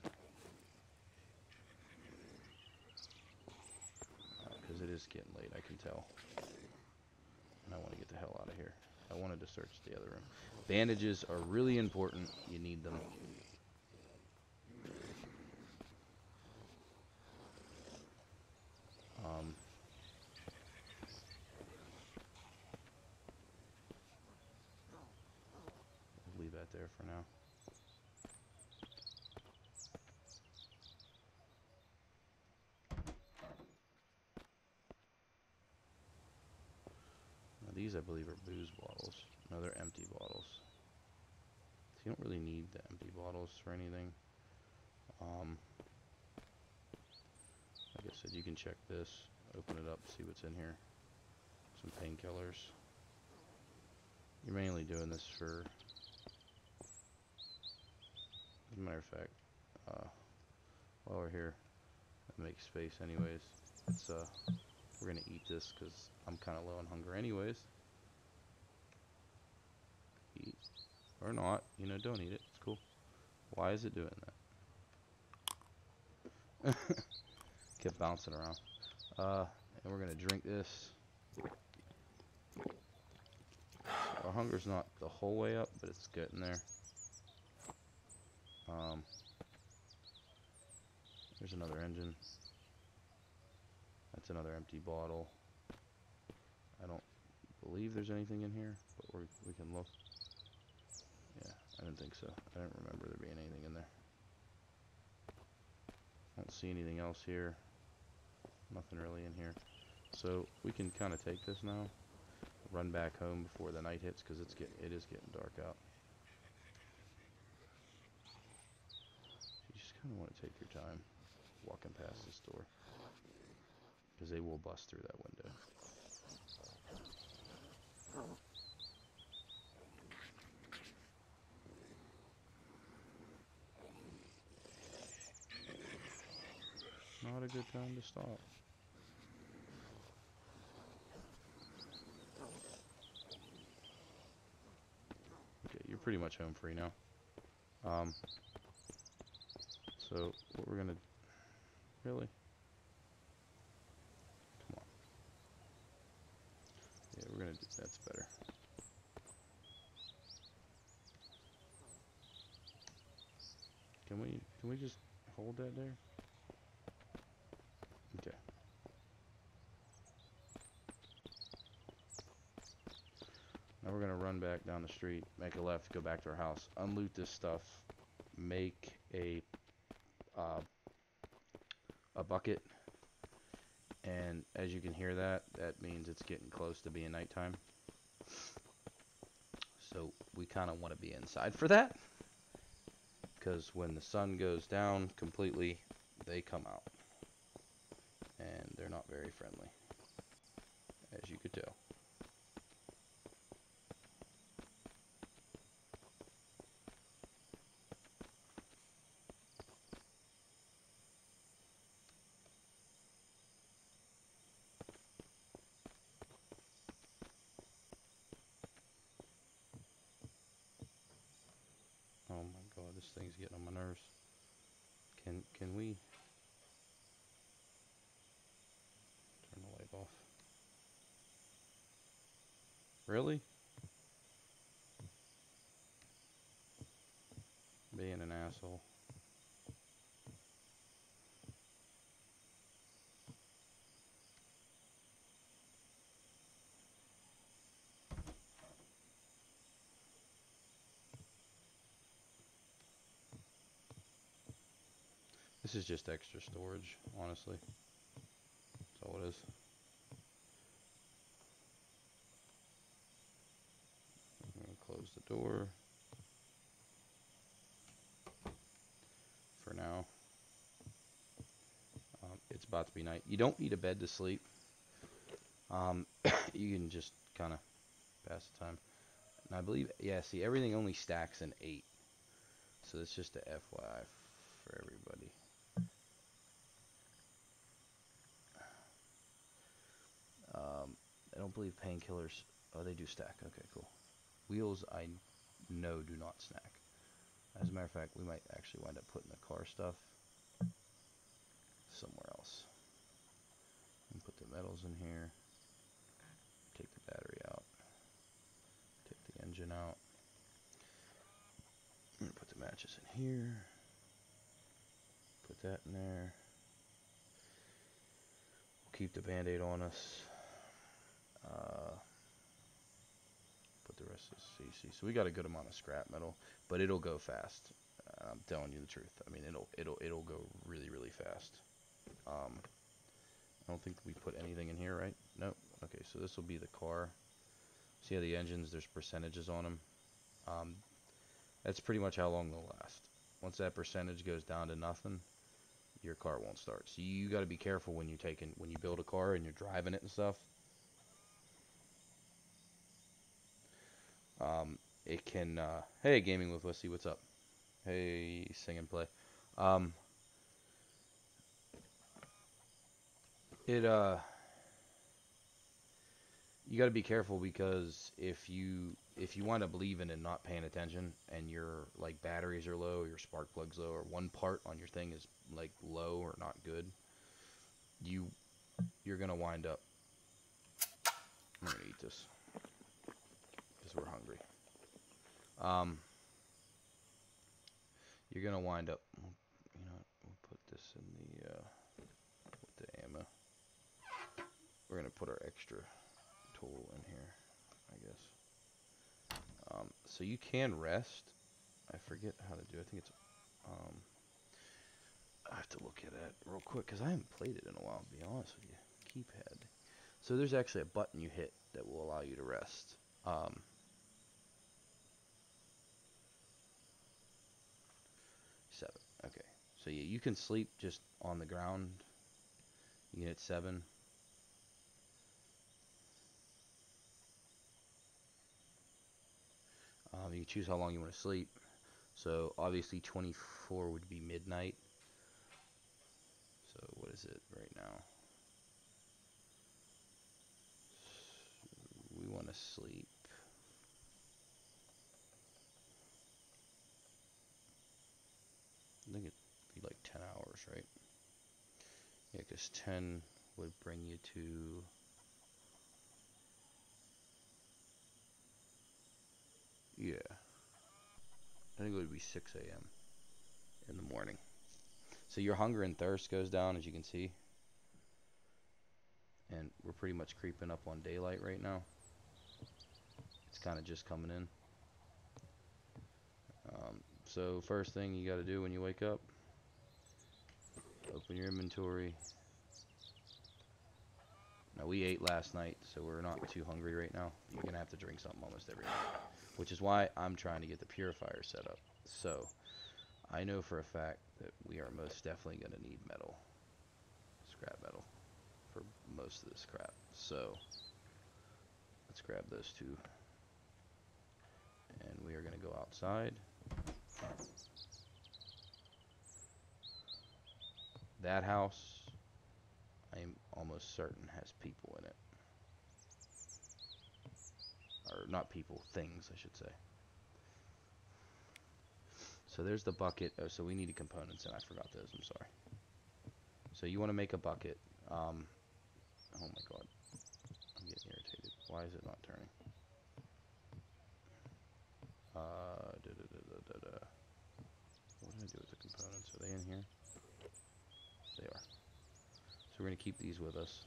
because it is getting late, I can tell. And I want to get the hell out of here. I wanted to search the other room. Bandages are really important. You need them. Leave that there for now. Now these, I believe, are booze bottles. No, they're empty bottles. So you don't really need the empty bottles for anything. Like I said, you can check this, open it up, see what's in here. Some painkillers. You're mainly doing this for, as a matter of fact, while we're here, make space anyways. It's we're gonna eat this because I'm kind of low on hunger anyways. Eat or not, you know, don't eat it. It's cool. Why is it doing that? Kept bouncing around. And we're gonna drink this. Our hunger's not the whole way up, but it's getting there. There's another engine. That's another empty bottle. I don't believe there's anything in here, but we can look. Yeah, I didn't think so. I didn't remember there being anything in there. I don't see anything else here. Nothing really in here. So we can kind of take this now. Run back home before the night hits because it is getting dark out. You just kind of want to take your time walking past this door because they will bust through that window. Not a good time to stop. Okay, you're pretty much home free now. So what we're gonna really come on. Yeah, we're gonna do that's better. Can we just hold that there? Okay. Now we're gonna run back down the street, make a left, go back to our house, unloot this stuff, make a bucket, and as you can hear that means it's getting close to being nighttime. So we kind of want to be inside for that, because when the sun goes down completely, they come out, and they're not very friendly, as you could tell. Oh my god, this thing's getting on my nerves. Can we turn the light off? Really? Being an asshole. This is just extra storage, honestly. That's all it is. I'm going to close the door for now. It's about to be night. You don't need a bed to sleep. You can just kind of pass the time. And I believe, yeah, see, everything only stacks in 8. So it's just a FYI for everybody. I don't believe painkillers, oh, they do stack. Okay, cool. Wheels, I know do not snack. As a matter of fact, we might actually wind up putting the car stuff somewhere else. And put the metals in here. Take the battery out. Take the engine out. I'm gonna put the matches in here. Put that in there. We'll keep the band-aid on us. Put the rest of the CC. So we got a good amount of scrap metal, but it'll go fast. I'm telling you the truth. I mean, it'll go really, really fast. I don't think we put anything in here, right? Nope. Okay, so this will be the car. See how the engines, there's percentages on them. That's pretty much how long they'll last. Once that percentage goes down to nothing, your car won't start. So you got to be careful when you build a car and you're driving it and stuff. It can, hey, Gaming with Wissy, what's up? Hey, Sing and Play. You got to be careful, because if you wind up leaving and not paying attention, and your like batteries are low, your spark plug's low, or one part on your thing is like low or not good, you're gonna wind up. I'm gonna eat this because we're hungry. You're gonna wind up. You know, we'll put this in the with the ammo. We're gonna put our extra tool in here, I guess. So you can rest. I forget how to do it. I think it's, I have to look at it real quick, because I haven't played it in a while, to be honest with you. Keypad. So there's actually a button you hit that will allow you to rest. 7. Okay. So yeah, you can sleep just on the ground. You can hit 7. You can choose how long you want to sleep. So obviously 24 would be midnight. So what is it right now? We want to sleep. I think it'd be like 10 hours, right? Yeah, because 10 would bring you to... Yeah. I think it would be 6 a.m. in the morning. So your hunger and thirst goes down, as you can see. And we're pretty much creeping up on daylight right now. It's kind of just coming in. So first thing you got to do when you wake up, open your inventory. Now we ate last night, so we're not too hungry right now. You're going to have to drink something almost every night, which is why I'm trying to get the purifier set up. So I know for a fact that we are most definitely going to need metal, scrap metal, for most of this crap. So let's grab those two, and we are going to go outside. That house, I'm almost certain, has people in it. Or not people, things, I should say. So there's the bucket. Oh, so we needed components, and I forgot those. I'm sorry. So you want to make a bucket. Oh my god. I'm getting irritated. Why is it not turning? What did I do with the components? Are they in here? They are. So we're going to keep these with us.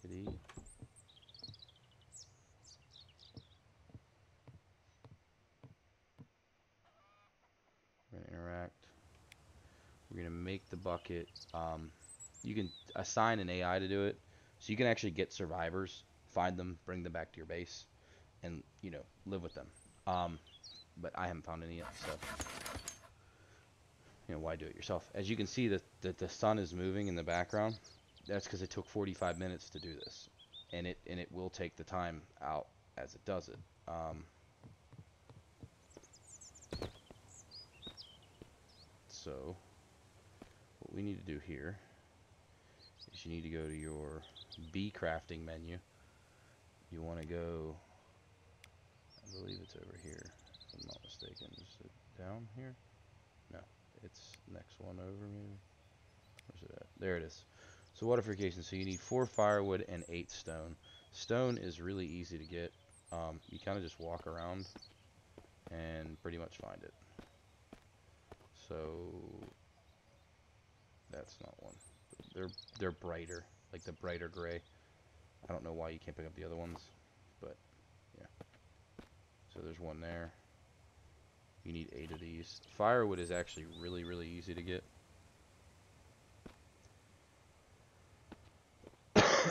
Hit E. We're going to make the bucket. You can assign an AI to do it. So you can actually get survivors, find them, bring them back to your base, and, you know, live with them. But I haven't found any yet, so, you know, why do it yourself? As you can see, the sun is moving in the background. That's because it took 45 minutes to do this. And it will take the time out as it does it. So what we need to do here is you need to go to your bee crafting menu. You want to go, I believe it's over here, if I'm not mistaken. Is it down here? No, it's next one over maybe. Where's it at? There it is. So water purification. So you need 4 firewood and 8 stone. Stone is really easy to get. You kind of just walk around and pretty much find it. So that's not one. They're brighter, like the brighter gray. I don't know why you can't pick up the other ones, but yeah. So there's one there. You need 8 of these. Firewood is actually really, really easy to get.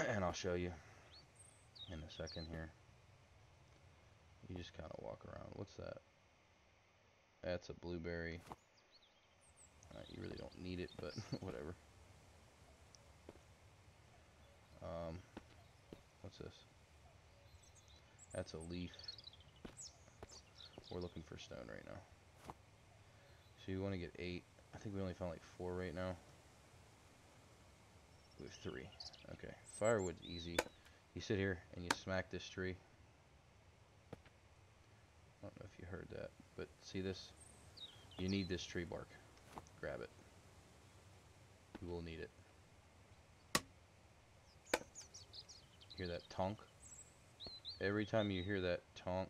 And I'll show you in a second here. You just kind of walk around. What's that? That's a blueberry. You really don't need it, but whatever. What's this? That's a leaf. We're looking for stone right now. So you want to get 8. I think we only found like 4 right now. We have 3. Okay. Firewood's easy. You sit here and you smack this tree. I don't know if you heard that, but see this? You need this tree bark. Grab it. You will need it. Hear that tonk? Every time you hear that tonk,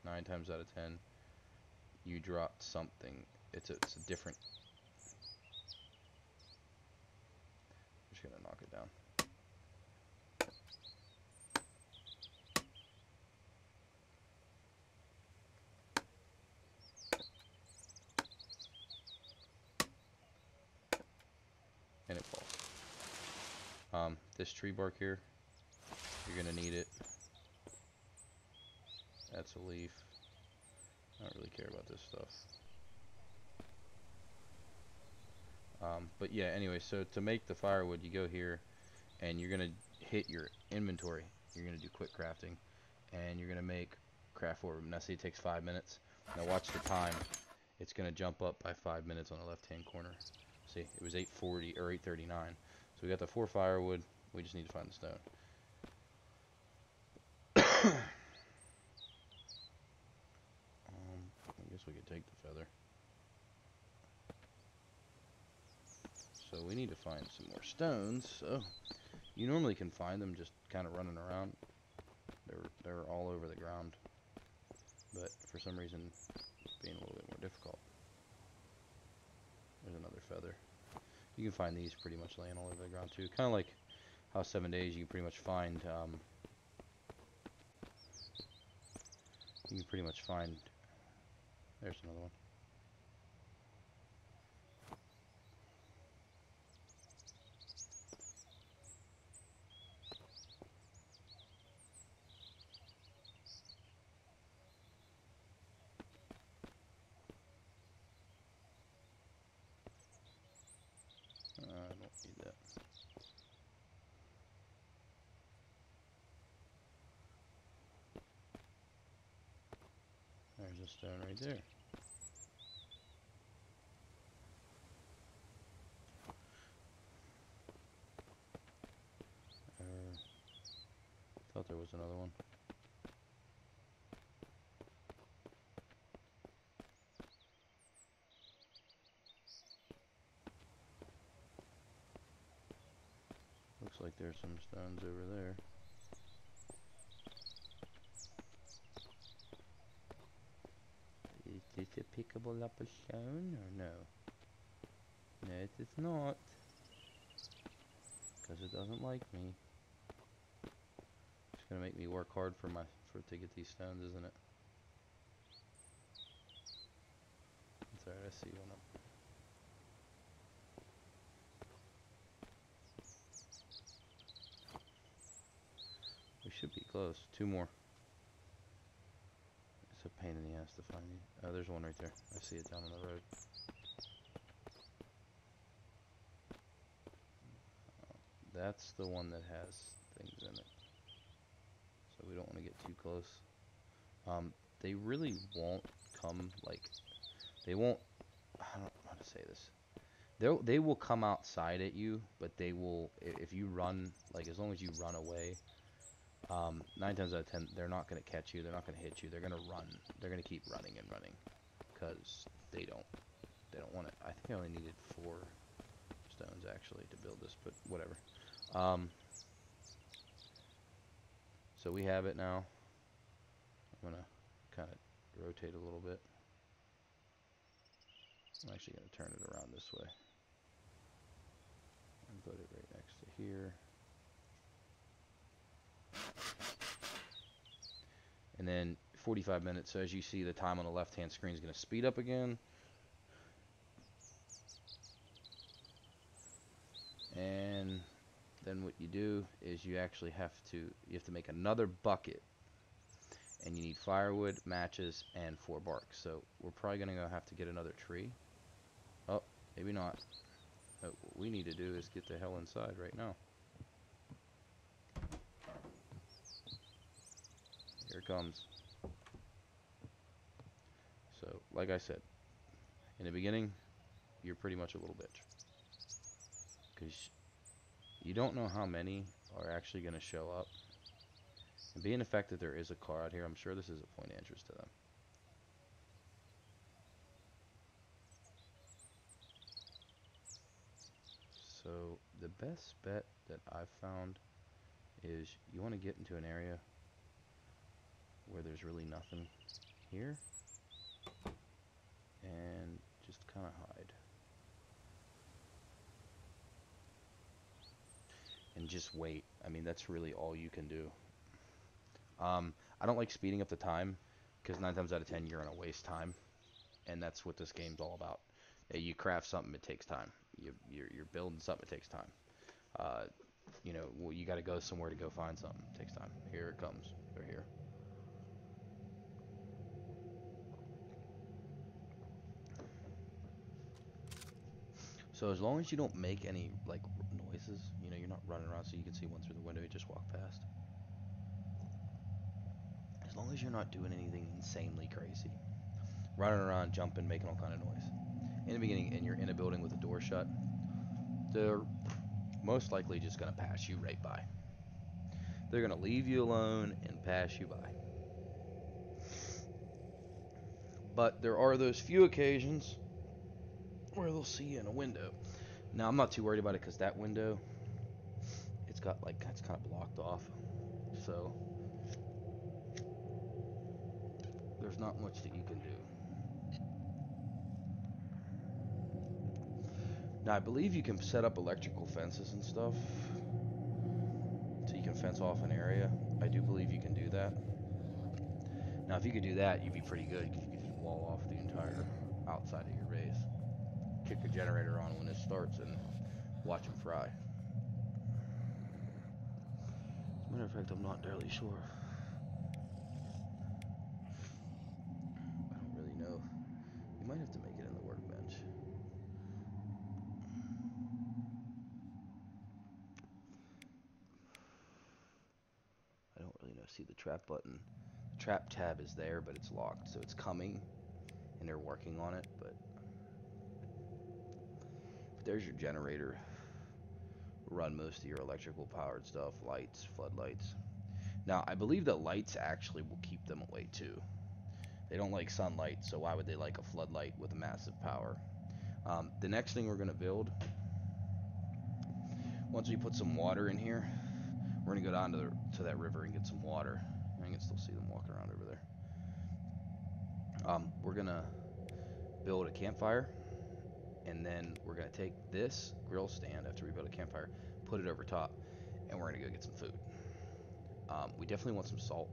9 times out of 10, you dropped something. It's a different. I'm just gonna knock it down. And it falls. This tree bark here, you're gonna need it. That's a leaf. I don't really care about this stuff. But yeah, anyway, so to make the firewood, you go here, and you're gonna hit your inventory. You're gonna do quick crafting, and you're gonna make craft orb. Now see, it takes 5 minutes. Now watch the time. It's gonna jump up by 5 minutes on the left-hand corner. See, it was 8:40 or 8:39. So we got the 4 firewood. We just need to find the stone. I guess we could take the feather. So we need to find some more stones. So you normally can find them just kind of running around. They're all over the ground, but for some reason it's being a little bit more difficult. There's another feather. You can find these pretty much laying all over the ground too. Kind of like how 7 days you can pretty much find. You can pretty much find. There's another one. I don't need that. There's a stone right there. Thought there was another one. Looks like there's some stones over there. Is this a pickable up a stone or no? No, it is not. Because it doesn't like me. It's gonna make me work hard to get these stones, isn't it? It's alright, I see one up. close. Two more. It's a pain in the ass to find you. Oh, there's one right there. I see it down on the road. That's the one that has things in it. So we don't want to get too close. They really won't come, like, they won't, I don't know how to say this. They will come outside at you, but they will, if you run, like, as long as you run away, 9 times out of 10, they're not going to catch you, they're not going to hit you, they're going to run, they're going to keep running and running, because they don't want it. I think I only needed 4 stones, actually, to build this, but whatever. So we have it now. I'm going to kind of rotate a little bit. I'm actually going to turn it around this way and put it right next to here. And then 45 minutes, so as you see, the time on the left hand screen is going to speed up again. And then what you do is you actually have to make another bucket. And you need firewood, matches, and 4 bark. So we're probably going to have to get another tree. Oh, maybe not. But what we need to do is get the hell inside right now. Here it comes. So, like I said, in the beginning, you're pretty much a little bitch. Because you don't know how many are actually going to show up. And being the fact that there is a car out here, I'm sure this is a point of interest to them. So, the best bet that I've found is you want to get into an area where there's really nothing here. And just kind of hide. And just wait. I mean, that's really all you can do. I don't like speeding up the time, because 9 times out of 10 you're gonna waste time, and that's what this game's all about. You craft something, it takes time. You're building something, it takes time. You know, well, you got to go somewhere to go find something, it takes time. Here it comes. They're here. So as long as you don't make any like noises, you know, you're not running around so you can see one through the window, you just walk past. As long as you're not doing anything insanely crazy, running around, jumping, making all kind of noise. In the beginning, and you're in a building with the door shut, they're most likely just going to pass you right by. They're going to leave you alone and pass you by. But there are those few occasions where they'll see you in a window. Now, I'm not too worried about it because that window, it's kind of blocked off. So there's not much that you can do. Now, I believe you can set up electrical fences and stuff, so you can fence off an area. I do believe you can do that. Now, if you could do that, you'd be pretty good, because you could just wall off the entire outside of your base. Kick a generator on when it starts and watch them fry. As a matter of fact, I'm not entirely sure. I don't really know. You might have to make it in the workbench. I don't really know. See the trap button. The trap tab is there, but it's locked, so it's coming, and they're working on it, but there's your generator. Run most of your electrical powered stuff, lights, floodlights. Now, I believe that lights actually will keep them away too. They don't like sunlight, so why would they like a floodlight with a massive power? The next thing we're going to build, once we put some water in here, we're going to go down to that river and get some water. I can still see them walking around over there. We're going to build a campfire, and then we're going to take this grill stand after we build a campfire, put it over top, and we're going to go get some food. We definitely want some salt.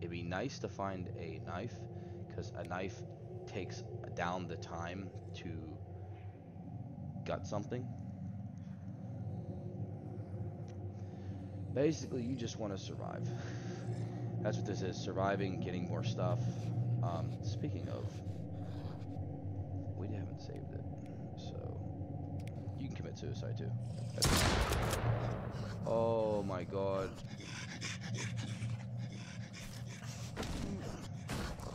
It'd be nice to find a knife, because a knife takes down the time to gut something. Basically, you just want to survive. That's what this is, surviving, getting more stuff. Speaking of, we haven't saved it, so you can commit suicide too. Oh my god.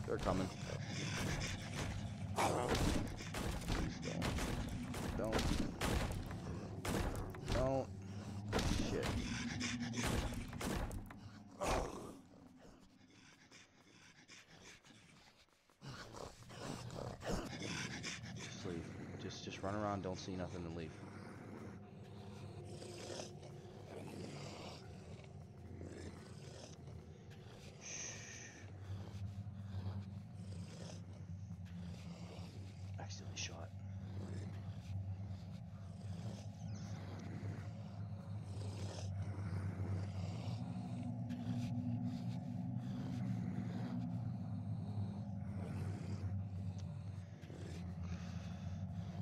They're coming. Please don't. Don't. Shit. Just leave. Just run around, don't see nothing, and leave. Accidentally shot.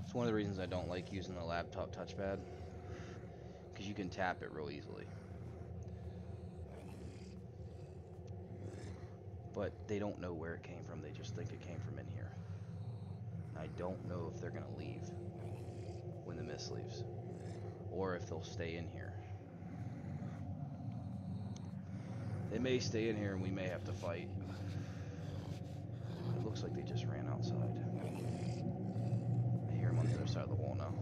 It's one of the reasons I don't like using the laptop touchpad, because you can tap it real easily. But they don't know where it came from, they just think it came from in here. I don't know if they're going to leave when the mist leaves, or if they'll stay in here. They may stay in here and we may have to fight. It looks like they just ran outside. I hear them on the other side of the wall now.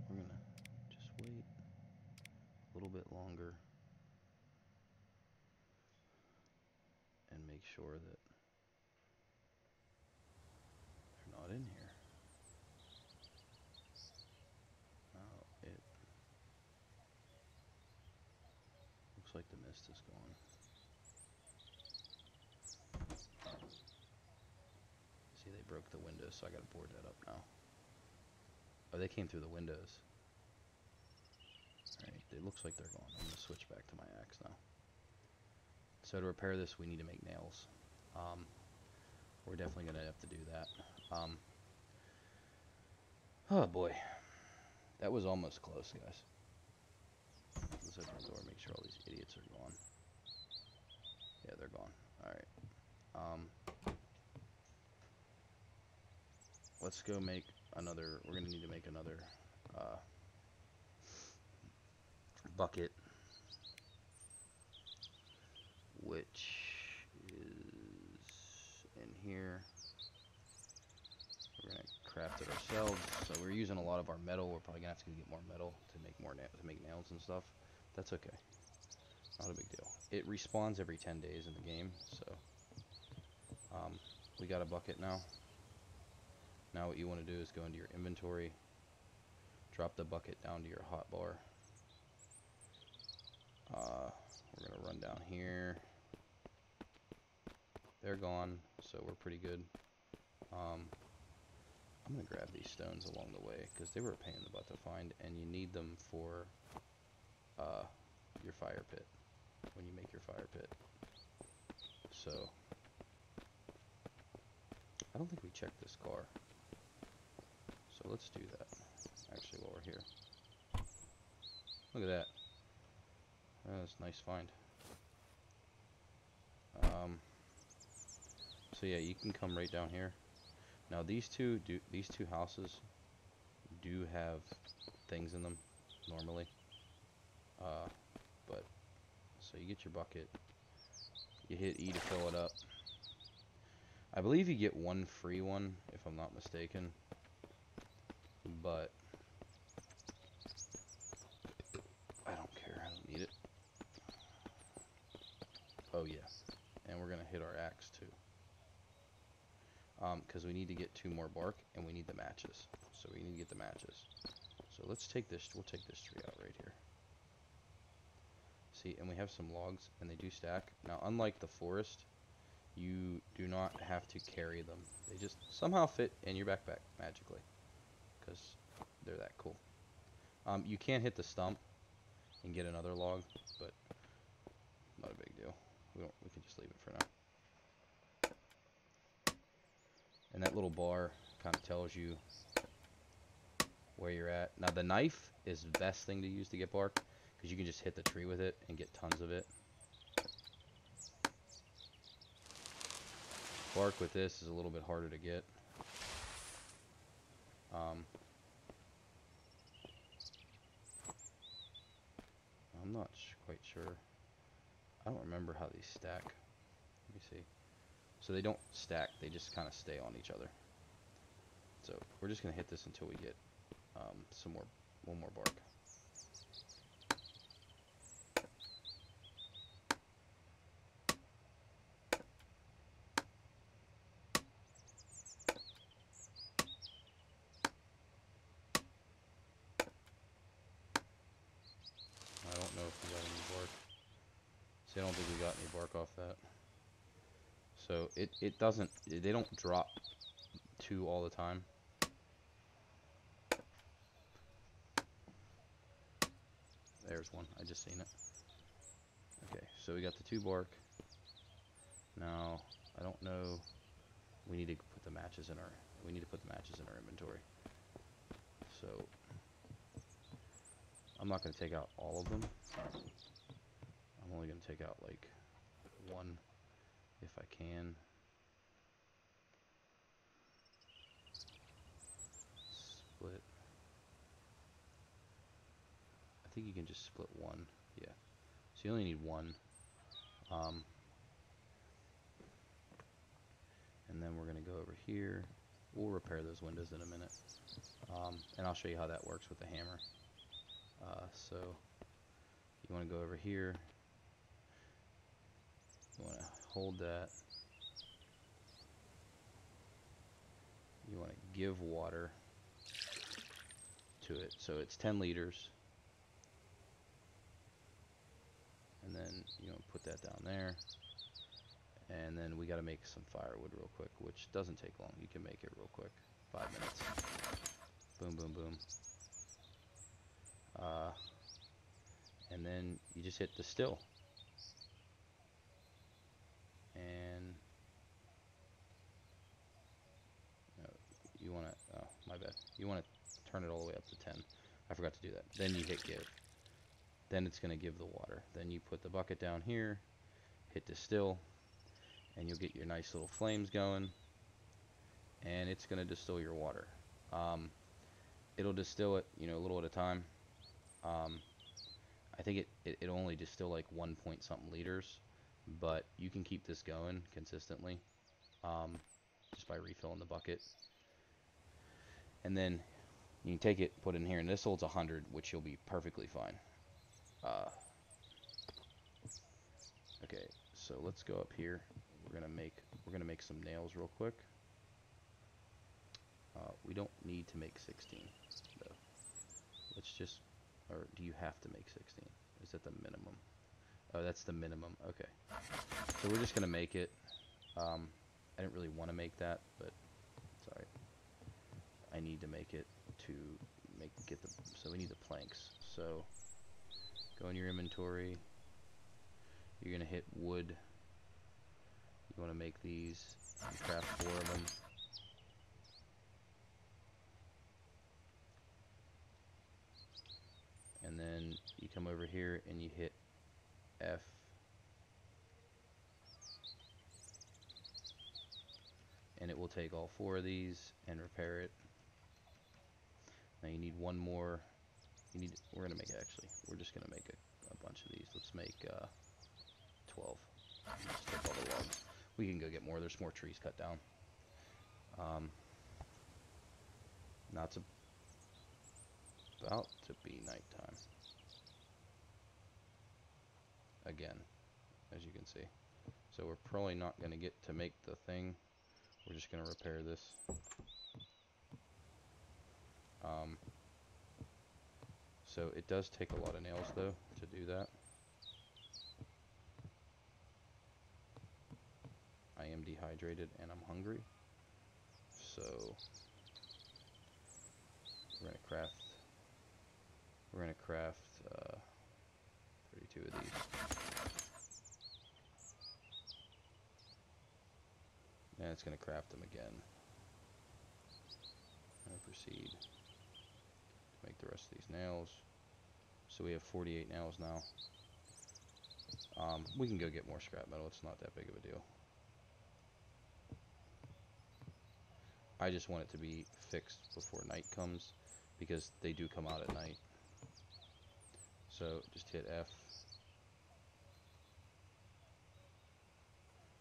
We're going to just wait a little bit longer and make sure that they're not in here. Oh, it looks like the mist is gone. See, they broke the windows, so I gotta board that up now. Oh, they came through the windows. Alright, it looks like they're gone. I'm gonna switch back to my axe now. So to repair this, we need to make nails. We're definitely gonna have to do that. Oh boy. That was almost close, guys. Let's open the door, make sure all these idiots are gone. Yeah, they're gone. Alright. Let's go make another, we're gonna need to make another bucket, which is in here. We're gonna craft it ourselves. So we're using a lot of our metal. We're probably gonna have to get more metal to make nails and stuff. That's okay. Not a big deal. It respawns every 10 days in the game, so we got a bucket now. Now what you want to do is go into your inventory, drop the bucket down to your hotbar. We're gonna run down here. They're gone, so we're pretty good. I'm gonna grab these stones along the way because they were a pain in the butt to find, and you need them for your fire pit when you make your fire pit. So I don't think we checked this car, so let's do that actually while we're here. Look at that. That's a nice find. So yeah, you can come right down here. Now these two houses do have things in them normally. But so you get your bucket, you hit E to fill it up. I believe you get one free one if I'm not mistaken. But I don't care, I don't need it. Oh yeah. And we're gonna hit our axe too. Because we need to get 2 more bark and we need the matches. So we need to get the matches. So let's take this, we'll take this tree out right here. See, and we have some logs and they do stack. Now unlike the forest, you do not have to carry them. They just somehow fit in your backpack magically. Because they're that cool. You can hit the stump and get another log, but not a big deal. We can just leave it for now. And that little bar kind of tells you where you're at. Now the knife is the best thing to use to get bark, because you can just hit the tree with it and get tons of it. Bark with this is a little bit harder to get. I'm not quite sure. I don't remember how these stack. Let me see. So they don't stack, they just kind of stay on each other. So we're just going to hit this until we get one more bark. I don't know if we got any bark. See, I don't think we got any bark off that. So it doesn't, they don't drop two all the time. There's one, I just seen it. Okay, so we got the 2 bark. Now, I don't know, we need to put the matches in our inventory. So, I'm not going to take out all of them. I'm only going to take out like 1 if I can. Split. I think you can just split 1. Yeah. So you only need 1. And then we're going to go over here. We'll repair those windows in a minute. And I'll show you how that works with the hammer. So you want to go over here. You want to hold that. You want to give water to it. So it's 10 liters. And then you want to put that down there. And then we got to make some firewood real quick, which doesn't take long. You can make it real quick. 5 minutes. Boom, boom, boom. And then you just hit distill. And you want to, oh, my bad. You want to turn it all the way up to 10. I forgot to do that. Then you hit give. Then it's going to give the water. Then you put the bucket down here, hit distill, and you'll get your nice little flames going. And it's going to distill your water. It'll distill it, a little at a time. I think it'll only distill like 1 point something liters, but you can keep this going consistently just by refilling the bucket. And then you can take it, put it in here, and this holds 100, which you'll be perfectly fine. Okay, so let's go up here. We're gonna make some nails real quick. We don't need to make 16 though. Let's just, or do you have to make 16? Is that the minimum? Oh, that's the minimum. Okay. So we're just gonna make it. I didn't really want to make that, but it's alright. I need to make it to so we need the planks. So go in your inventory. You're gonna hit wood. You want to make these. You craft 4 of them. And then you come over here and you hit F. And it will take all 4 of these and repair it. Now you need 1 more. We're gonna make actually. We're just gonna make a bunch of these. Let's make 12. Just take all the logs. We can go get more. There's more trees cut down. Now it's about to be nighttime. Again, as you can see. So we're probably not going to get to make the thing. We're just going to repair this. So it does take a lot of nails though to do that. I am dehydrated and I'm hungry. So we're going to craft 32 of these. And it's going to craft them again. proceed to make the rest of these nails. So we have 48 nails now. We can go get more scrap metal. It's not that big of a deal. I just want it to be fixed before night comes, because they do come out at night. So just hit F.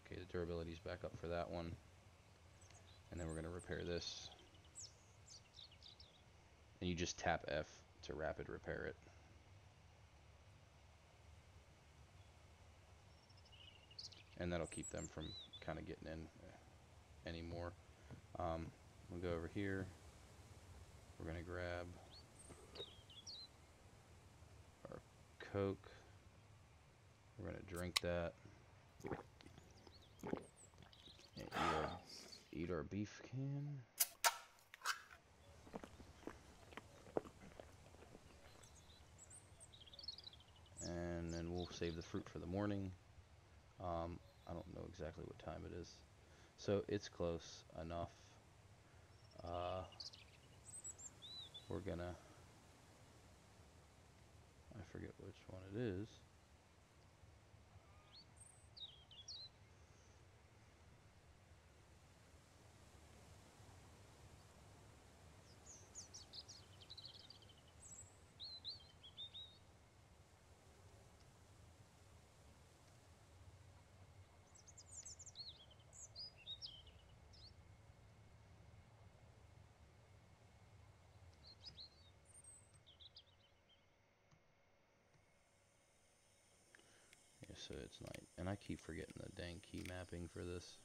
Okay, the durability's back up for that one. And then we're going to repair this. And you just tap F to rapid repair it. And that'll keep them from kind of getting in anymore. We'll go over here. We're going to grab our Coke. We're going to drink that. And eat our beef can. And then we'll save the fruit for the morning. I don't know exactly what time it is. So it's close enough. We're gonna... I forget which one it is. So it's night, and I keep forgetting the dang key mapping for this.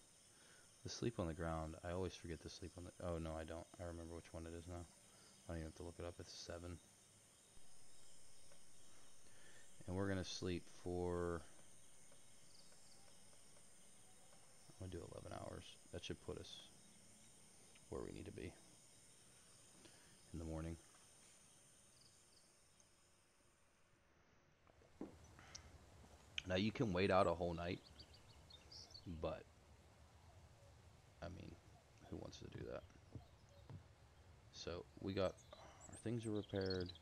The sleep on the ground, I always forget to sleep on the... Oh, no, I don't. I remember which one it is now. I don't even have to look it up. It's 7. And we're going to sleep for... I'm going to do 11 hours. That should put us where we need to be in the morning. Now, you can wait out a whole night, but, I mean, who wants to do that? So, we got, our things are repaired.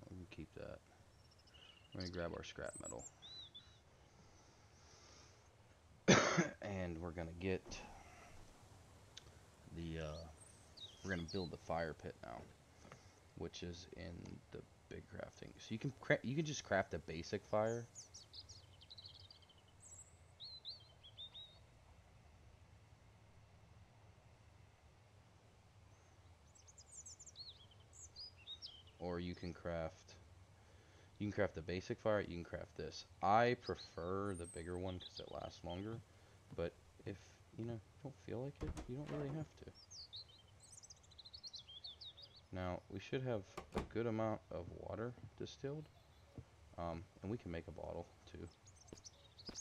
We can keep that. We're going to grab our scrap metal. And we're going to get the, we're going to build the fire pit now, which is in the big crafting. So you can just craft a basic fire. Or you can craft the basic fire, you can craft this. I prefer the bigger one because it lasts longer, but if, you don't feel like it, you don't really have to. Now, we should have a good amount of water distilled, and we can make a bottle too.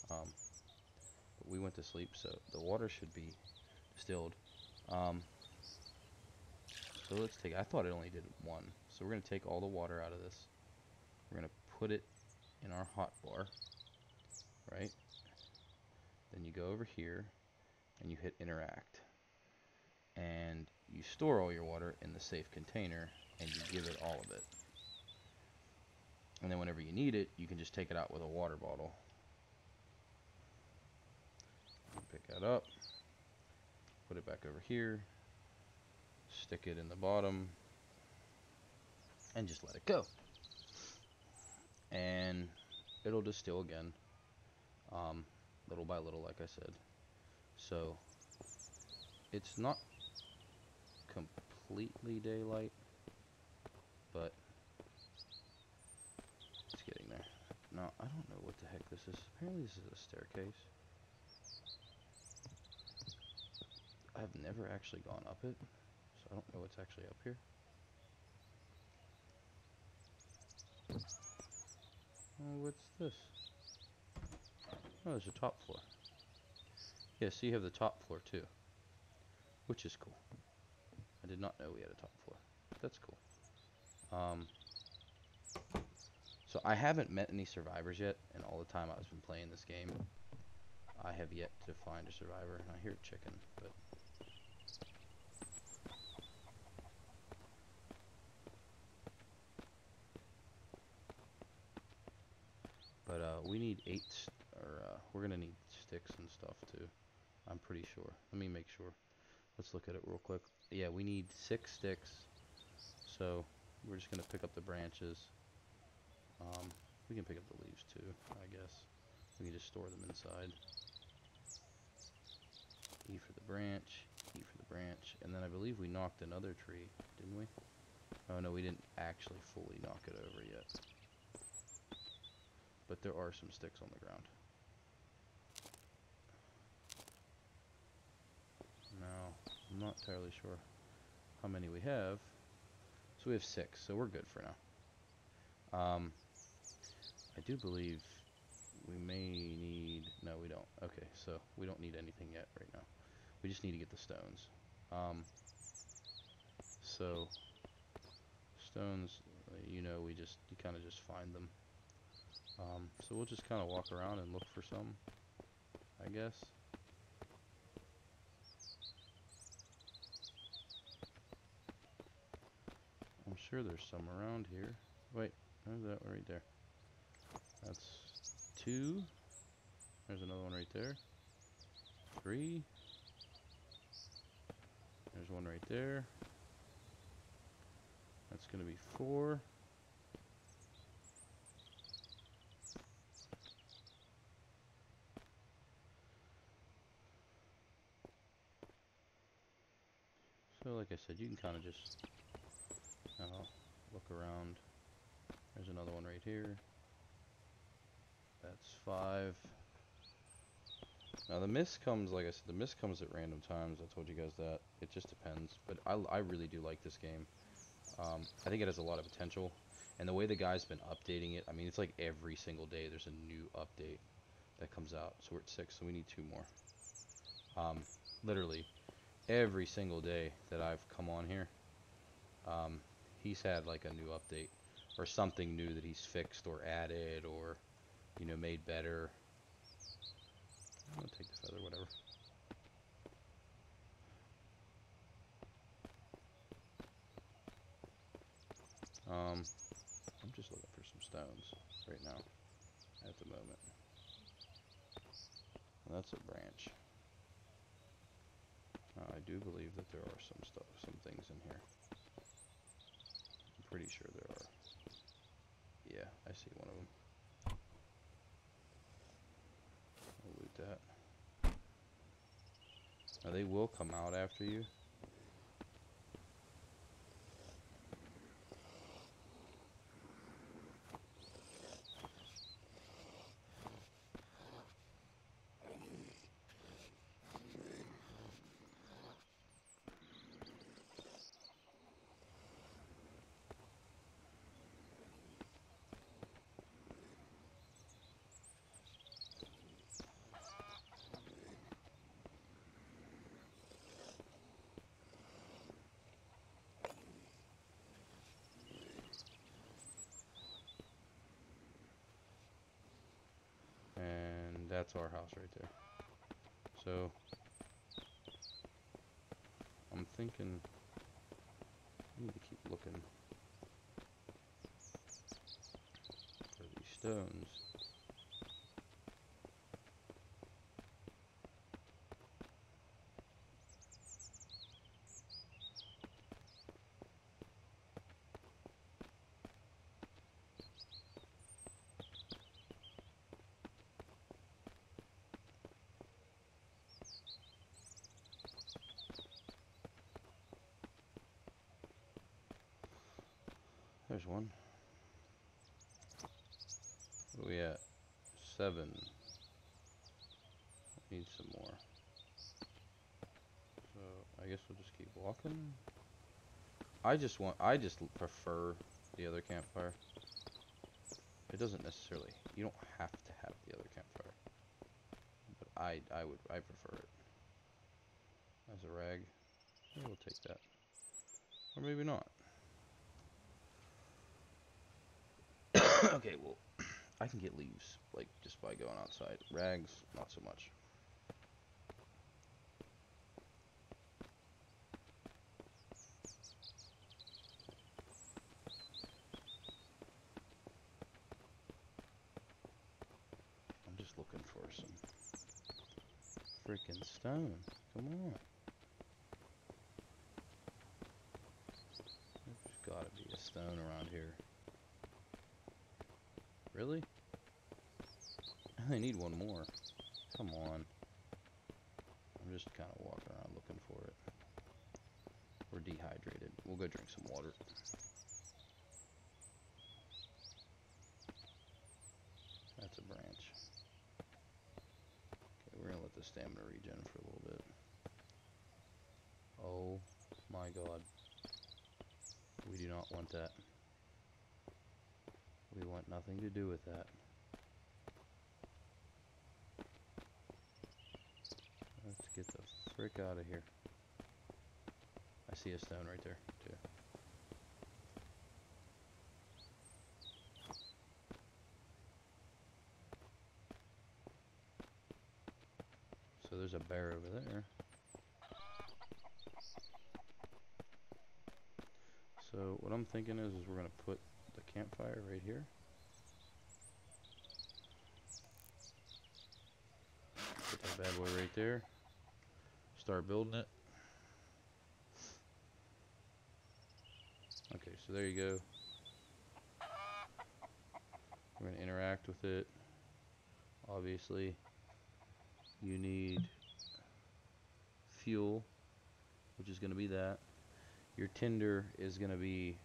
But we went to sleep, so the water should be distilled. So let's take, I thought it only did 1. So we're going to take all the water out of this. We're going to put it in our hot bar, right? Then you go over here and you hit interact. And you store all your water in the safe container and you give it all of it. And then whenever you need it, you can just take it out with a water bottle. Pick that up, put it back over here, stick it in the bottom, and just let it go. And it'll distill again, little by little, like I said. So it's not completely daylight, but it's getting there. Now, I don't know what the heck this is. Apparently this is a staircase. I've never actually gone up it, so I don't know what's actually up here. Oh, what's this? Oh, there's a top floor. Yeah, so you have the top floor too, which is cool. I did not know we had a top floor. That's cool. So I haven't met any survivors yet, and all the time I've been playing this game, I have yet to find a survivor. And I hear a chicken, but we need we're gonna need sticks and stuff too. I'm pretty sure. Let me make sure. Let's look at it real quick. Yeah, we need 6 sticks. So we're just gonna pick up the branches. We can pick up the leaves too, I guess. We can just store them inside. E for the branch, E for the branch, and then I believe we knocked another tree, didn't we? Oh no, we didn't actually fully knock it over yet. But there are some sticks on the ground. Now, I'm not entirely sure how many we have. So we have 6, so we're good for now. I do believe we may need... No, we don't. Okay, so we don't need anything yet right now. We just need to get the stones. So, stones, you know, you kind of just find them. So we'll just kind of walk around and look for some, I guess. I'm sure there's some around here. Wait, there's that one right there. That's 2. There's another one right there. 3. There's one right there. That's going to be 4. So like I said, you can kind of just look around. There's another one right here. That's 5. Now the mist comes, like I said, the mist comes at random times. I told you guys that. It just depends. But I really do like this game. I think it has a lot of potential. And the way the guy's been updating it, I mean, it's like every single day there's a new update that comes out. So we're at 6, so we need 2 more. Literally, every single day that I've come on here, he's had like a new update. Or something new that he's fixed or added or, you know, made better. I'm gonna take the feather, whatever. I'm just looking for some stones right now, at the moment. Well, that's a branch. I do believe that there are some things in here. I'm pretty sure there are. Yeah, I see one of them. I'll loot that. Now they will come out after you. And that's our house right there. So I'm thinking I need to keep looking for these stones. There's one. Where we at? 7. Need some more. So I guess we'll just keep walking. I just prefer the other campfire. It doesn't necessarily, you don't have to have the other campfire. But I prefer it. As a rag. Yeah, we'll take that. Or maybe not. Okay, well, I can get leaves, like, just by going outside. Rags, not so much. I'm just looking for some freaking stone. Come on. There's gotta be a stone around here. Really? I need one more. Come on. I'm just kind of walking around looking for it. We're dehydrated. We'll go drink some water. That's a branch. Okay, we're gonna let the stamina regen for a little bit. Oh my god. We do not want that. We want nothing to do with that. Let's get the frick out of here. I see a stone right there, too. So there's a bear over there. So what I'm thinking is we're going to put the campfire right here. Put that bad boy right there. Start building it. Okay, so there you go. We're going to interact with it. Obviously, you need fuel, which is going to be that. Your tinder is going to be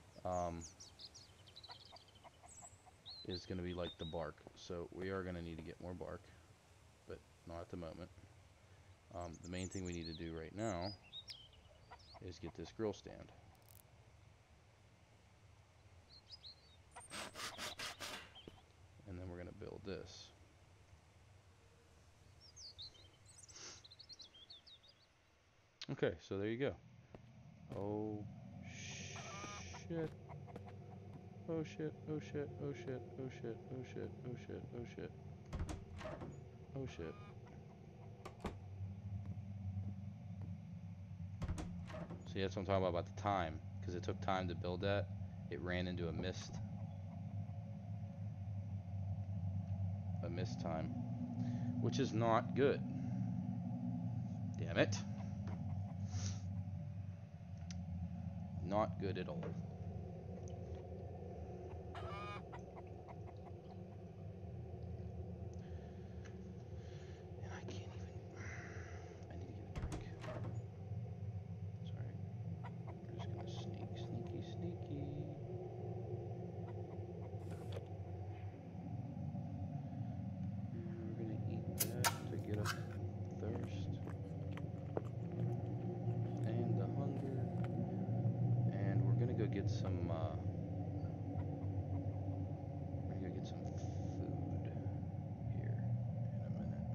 like the bark. So we are going to need to get more bark, but not at the moment. The main thing we need to do right now is get this grill stand. And then we're going to build this. Okay, so there you go. Oh shit. Oh shit, oh shit, oh shit, oh shit, oh shit, oh shit, oh shit. Oh shit. See, that's what I'm talking about the time. Because it took time to build that. It ran into a mist. A mist time. Which is not good. Damn it. Not good at all. And I can't even... I need to get a drink. Sorry. We're just gonna sneaky. We're gonna eat that to get us thirst and the hunger. And we're gonna go get some food here in a minute.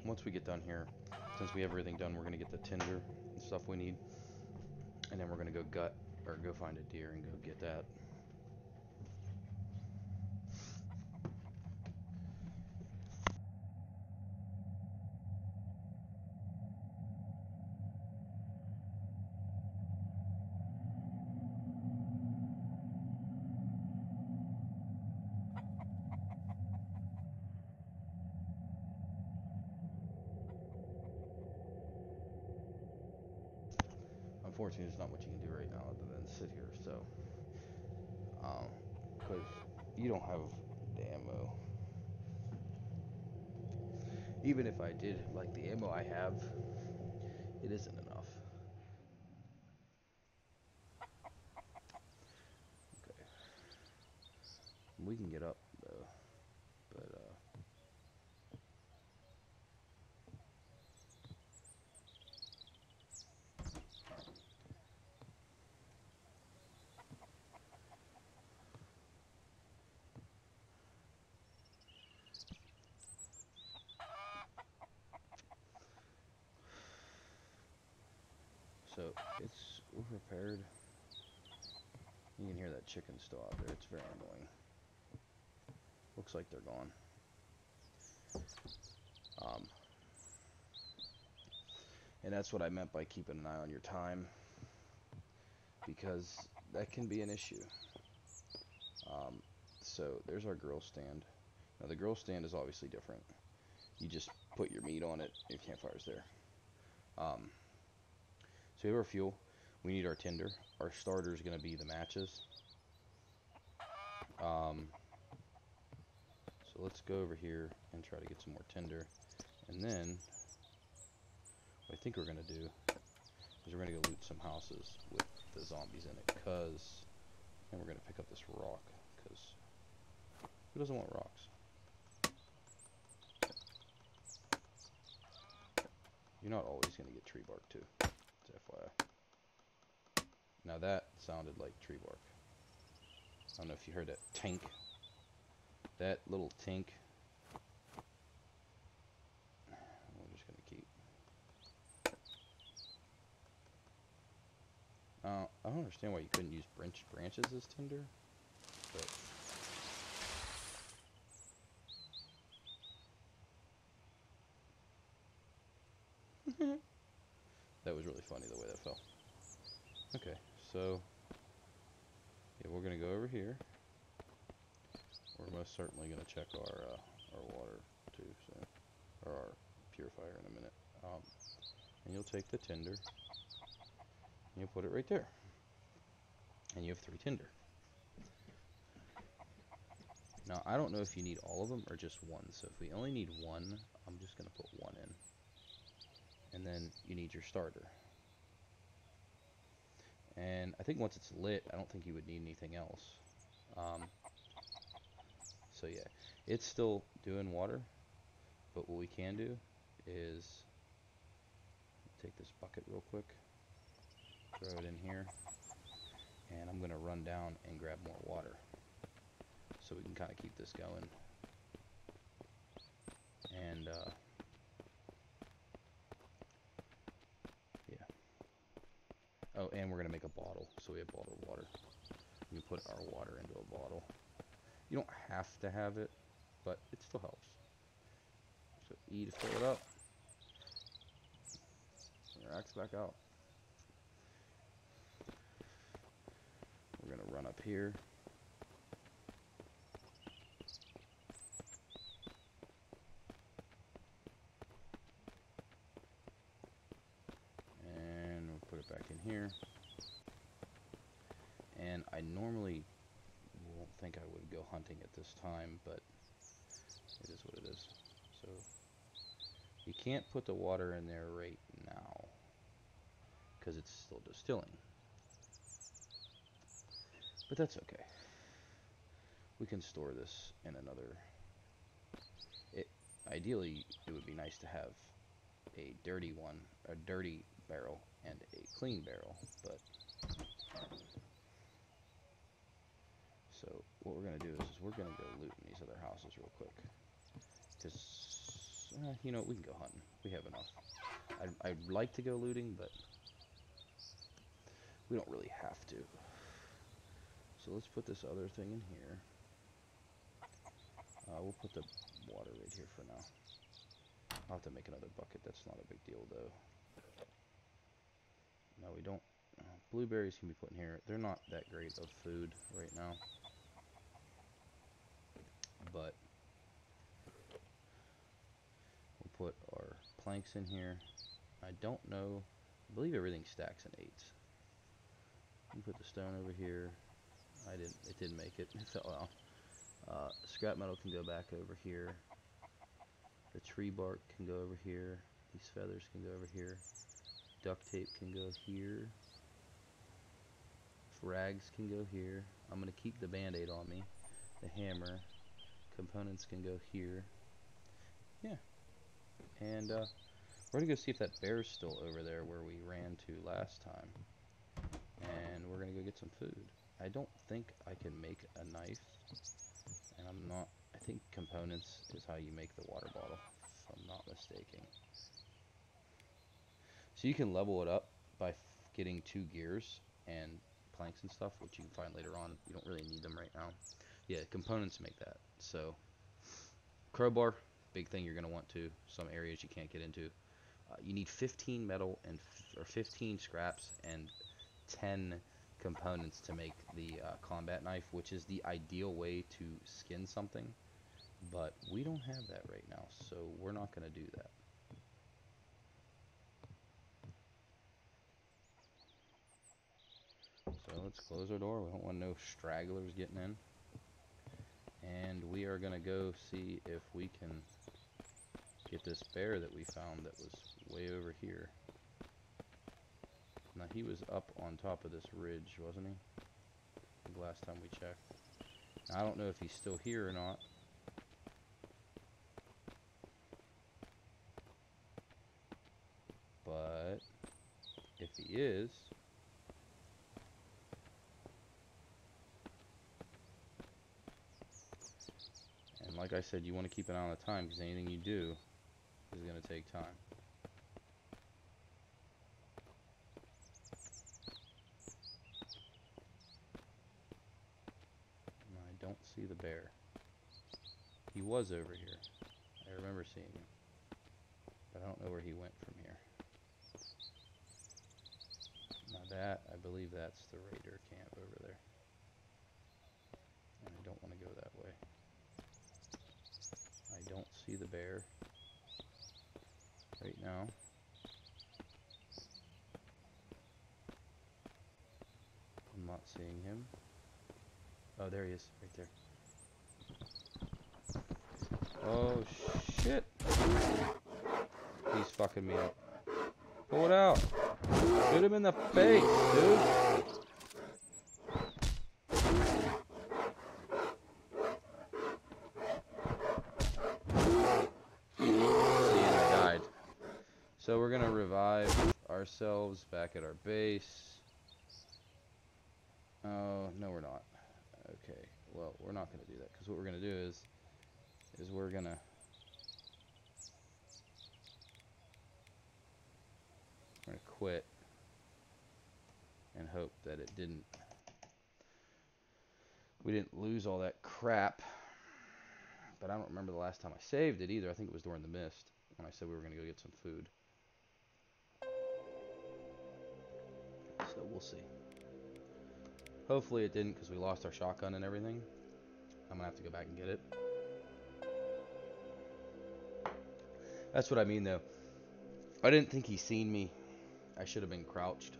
Once we get done here, since we have everything done, we're gonna get the tinder and stuff we need, and then we're gonna go go find a deer and go get that. Unfortunately, there's not much you can do right now other than sit here. So, because you don't have the ammo. Even if I did, like the ammo I have, it isn't enough. Okay, we can get up though, but it's prepared. You can hear that chicken still out there. It's very annoying. Looks like they're gone. And that's what I meant by keeping an eye on your time, because that can be an issue. So there's our grill stand. Now the grill stand is obviously different. You just put your meat on it. Your campfire's there. So we have our fuel. We need our tinder. Our starter is going to be the matches. So let's go over here and try to get some more tinder. And then what I think we're going to do is we're going to go loot some houses with the zombies in it. And we're going to pick up this rock, because who doesn't want rocks? You're not always going to get tree bark too. It's FYI. Now that sounded like tree bark. I don't know if you heard that tink. That little tink. We're just going to keep. I don't understand why you couldn't use branches as tinder. But that was really funny the way that fell. Okay, so yeah, we're gonna go over here. We're most certainly gonna check our water too, so, or our purifier in a minute. And you'll take the tinder and you'll put it right there, and you have 3 tinder. Now I don't know if you need all of them or just one. So if we only need one, I'm just gonna put 1 in. And then you need your starter. And I think once it's lit, I don't think you would need anything else. So yeah, it's still doing water, but what we can do is take this bucket real quick, throw it in here, and I'm gonna run down and grab more water so we can kind of keep this going. And yeah. Oh, and we're gonna make a bottle, so we have bottled water. We can put our water into a bottle. You don't have to have it, but it still helps. So E to fill it up. Your axe back out. We're gonna run up here. And we'll put it back in here. And I normally won't think I would go hunting at this time, but it is what it is. So you can't put the water in there right now because it's still distilling. But that's okay. We can store this in another. Ideally, it would be nice to have a dirty barrel and a clean barrel, but so what we're gonna do is we're gonna go loot in these other houses real quick, because you know, we can go hunting. We have enough. I'd like to go looting, but we don't really have to. So let's put this other thing in here. We'll put the water right here for now. I'll have to make another bucket. That's not a big deal, though. No, we don't. Blueberries can be put in here. They're not that great of food right now. But we'll put our planks in here. I don't know. I believe everything stacks in 8s. You put the stone over here. It didn't make it. It fell out. Scrap metal can go back over here. The tree bark can go over here. These feathers can go over here. Duct tape can go here. Rags can go here. I'm going to keep the band-aid on me. The hammer. Components can go here. Yeah. And we're going to go see if that bear's still over there where we ran to last time. And we're going to go get some food. I don't think I can make a knife. And I'm not. I think components is how you make the water bottle, if I'm not mistaken. So you can level it up by getting 2 gears and planks and stuff, which you can find later on. You don't really need them right now. Yeah, components make that. So crowbar, big thing you're going to want to. Some areas you can't get into. You need 15 metal and or 15 scraps and 10 components to make the combat knife, which is the ideal way to skin something. But we don't have that right now, so we're not going to do that. So let's close our door. We don't want no stragglers getting in. And we are going to go see if we can get this bear that we found that was way over here. Now, he was up on top of this ridge, wasn't he? The last time we checked. Now, I don't know if he's still here or not. But if he is, and like I said, you want to keep an eye on the time, because anything you do is going to take time. And I don't see the bear. He was over here. I remember seeing him. But I don't know where he went from here. Now that, I believe that's the raider camp over there. And I don't want to go that way. I don't see the bear right now. I'm not seeing him. Oh, there he is, right there. Oh, shit. He's fucking me up. Pull it out. Shoot him in the face, dude. See, and I died. So we're gonna revive ourselves back at our base. Oh, no we're not. Okay, well, we're not gonna do that, because what we're gonna do is we're gonna quit and hope that we didn't lose all that crap. But I don't remember the last time I saved it either. I think it was during the mist when I said we were gonna go get some food. So we'll see. Hopefully it didn't, because we lost our shotgun and everything. I'm gonna have to go back and get it. That's what I mean, though. I didn't think he seen me. I should have been crouched.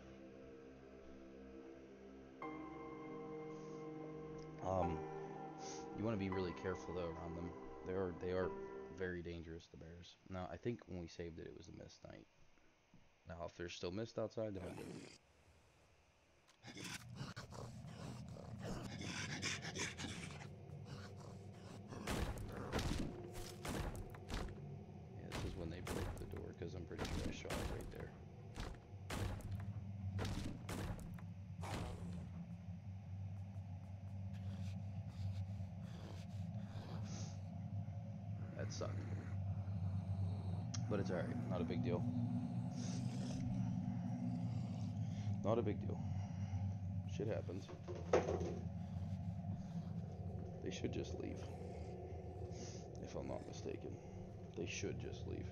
You want to be really careful, though, around them. They are very dangerous, the bears. Now, I think when we saved it, it was a mist night. Now, if there's still mist outside, then we'll get it. Yeah, this is when they broke the door, because I'm pretty sure I shot it right there. That sucked. But it's alright. Not a big deal. Not a big deal. Shit happens. They should just leave. If I'm not mistaken. They should just leave.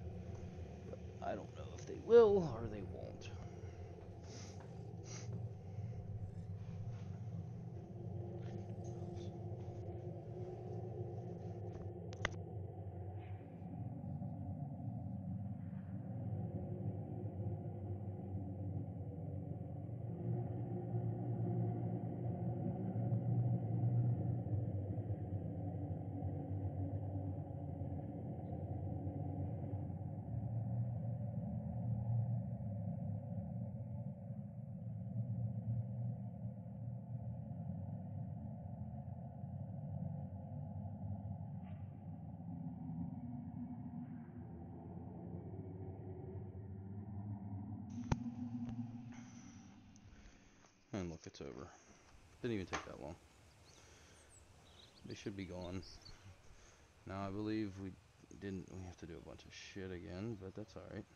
But I don't know if they will or they won't. And look, it's over. Didn't even take that long. They should be gone. Now, I believe we have to do a bunch of shit again, but that's alright.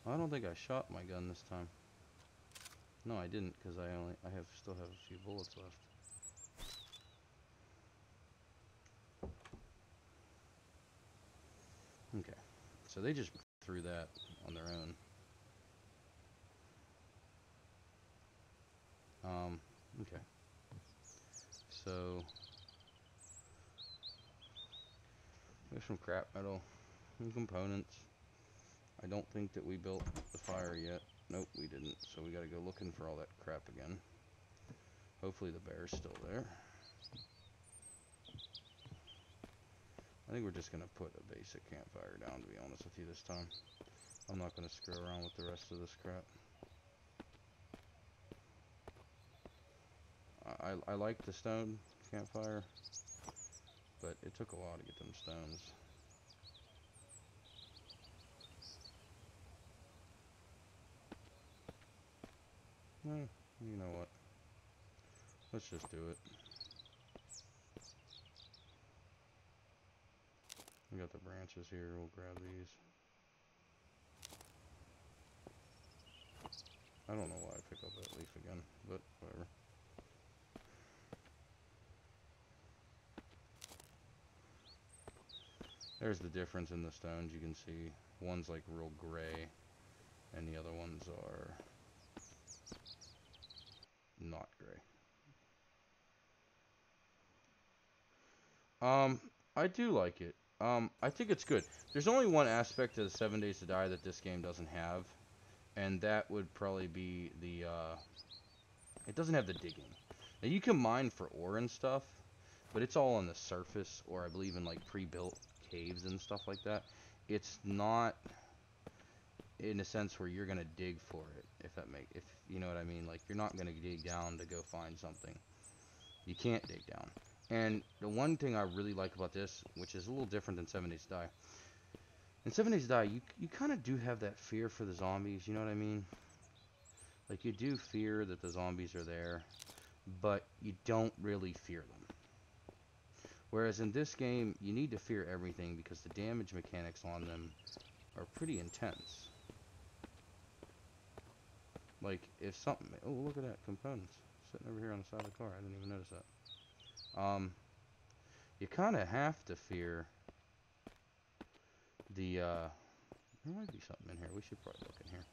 I don't think I shot my gun this time. No, I didn't, because still have a few bullets left. Okay, so they just threw that on their own. Okay. So there's some crap metal and components. I don't think that we built the fire yet. Nope, we didn't. So we gotta go looking for all that crap again. Hopefully the bear's still there. I think we're just gonna put a basic campfire down, to be honest with you, this time. I'm not gonna screw around with the rest of this crap. I like the stone campfire, but it took a while to get them stones. You know what? Let's just do it. We got the branches here, we'll grab these. I don't know why I pick up that leaf again, but whatever. There's the difference in the stones. You can see one's like real gray and the other ones are not gray. I do like it. I think it's good. There's only one aspect of the 7 Days to Die that this game doesn't have, and that would probably be the, it doesn't have the digging. Now you can mine for ore and stuff, but it's all on the surface, or I believe in like pre-built caves and stuff like that. It's not in a sense where you're gonna dig for it, if you know what I mean. Like, you're not gonna dig down to go find something. You can't dig down. And the one thing I really like about this, which is a little different than 7 Days to Die, in 7 Days to Die, you kind of do have that fear for the zombies, you know what I mean? Like, you do fear that the zombies are there, but you don't really fear them. Whereas in this game, you need to fear everything because the damage mechanics on them are pretty intense. Like, if something... Oh, look at that, components. Sitting over here on the side of the car, I didn't even notice that. You kind of have to fear the, there might be something in here. We should probably look in here.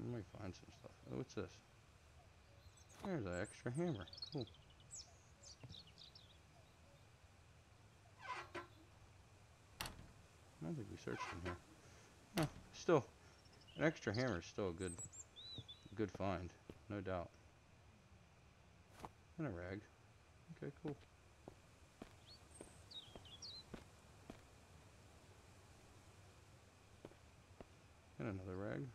We might find some stuff. Oh, what's this? There's an extra hammer. Cool. I don't think we searched in here. Huh, still, an extra hammer is still a good find, no doubt. And a rag. Okay, cool. And another rag.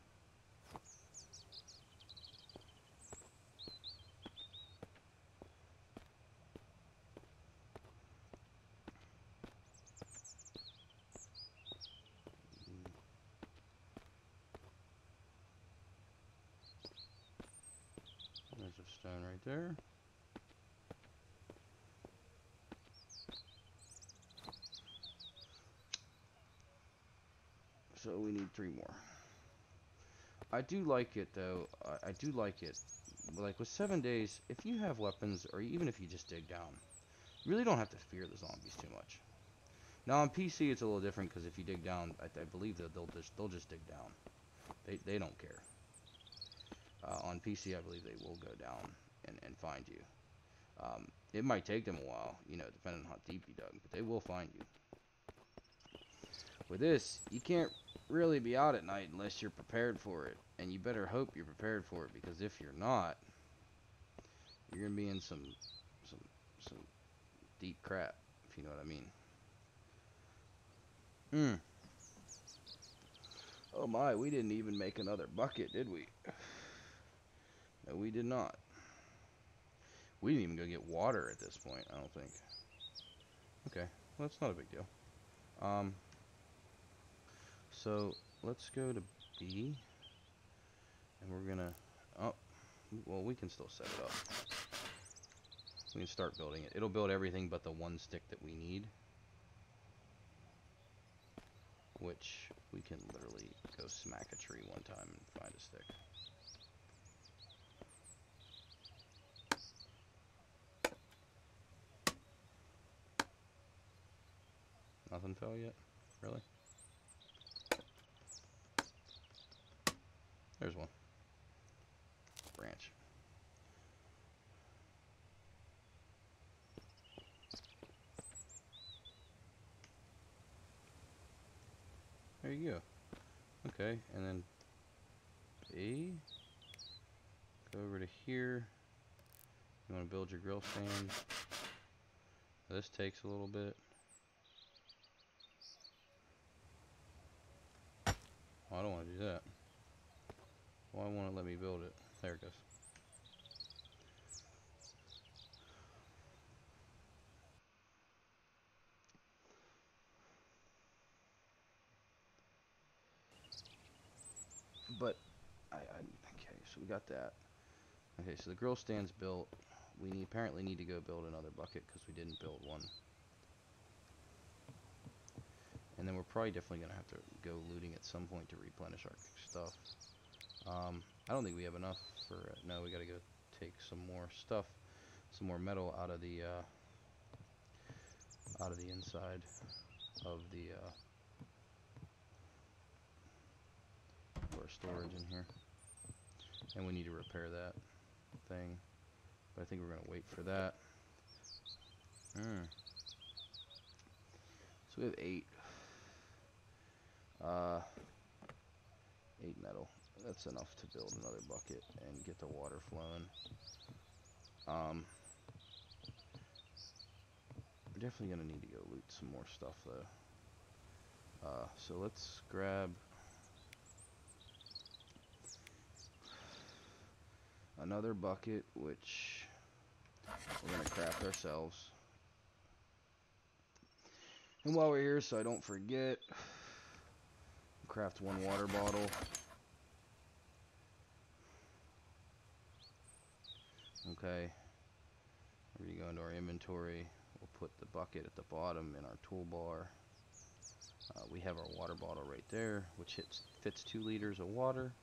There's a stone right there. So we need 3 more. I do like it though. I do like it. Like with 7 days, if you have weapons, or even if you just dig down, you really don't have to fear the zombies too much. Now on PC it's a little different because if you dig down, I believe that they'll just dig down. They don't care. On PC I believe they will go down and find you. It might take them a while, you know, depending on how deep you dug, but they will find you. With this, you can't really be out at night unless you're prepared for it, and you better hope you're prepared for it, because if you're not, you're gonna be in some deep crap, if you know what I mean. Oh my, we didn't even make another bucket, did we? No, we did not. We didn't even go get water at this point, I don't think. Okay, well, that's not a big deal. So let's go to B, and we're gonna, oh, well, we can still set it up. We can start building it. It'll build everything but the one stick that we need. which we can literally go smack a tree one time and find a stick. Nothing fell yet? Really? There's one. Branch. There you go. Okay, and then A, go over to here. You want to build your grill stand. This takes a little bit. Oh, I don't want to do that. Why won't it let me build it? There it goes. But okay, so we got that. Okay, so the grill stand's built. We apparently need to go build another bucket because we didn't build one. And then we're probably definitely gonna have to go looting at some point to replenish our stuff. I don't think we have enough for no. We gotta go take some more stuff, some more metal out of the inside of the our storage in here. And we need to repair that thing. But I think we're gonna wait for that. So we have 8. 8 metal. That's enough to build another bucket and get the water flowing. We're definitely gonna need to go loot some more stuff though. So let's grab another bucket, which we're gonna craft ourselves. And while we're here, so I don't forget, craft 1 water bottle. Okay. We're gonna go into our inventory. We'll put the bucket at the bottom in our toolbar. We have our water bottle right there, which fits 2 liters of water.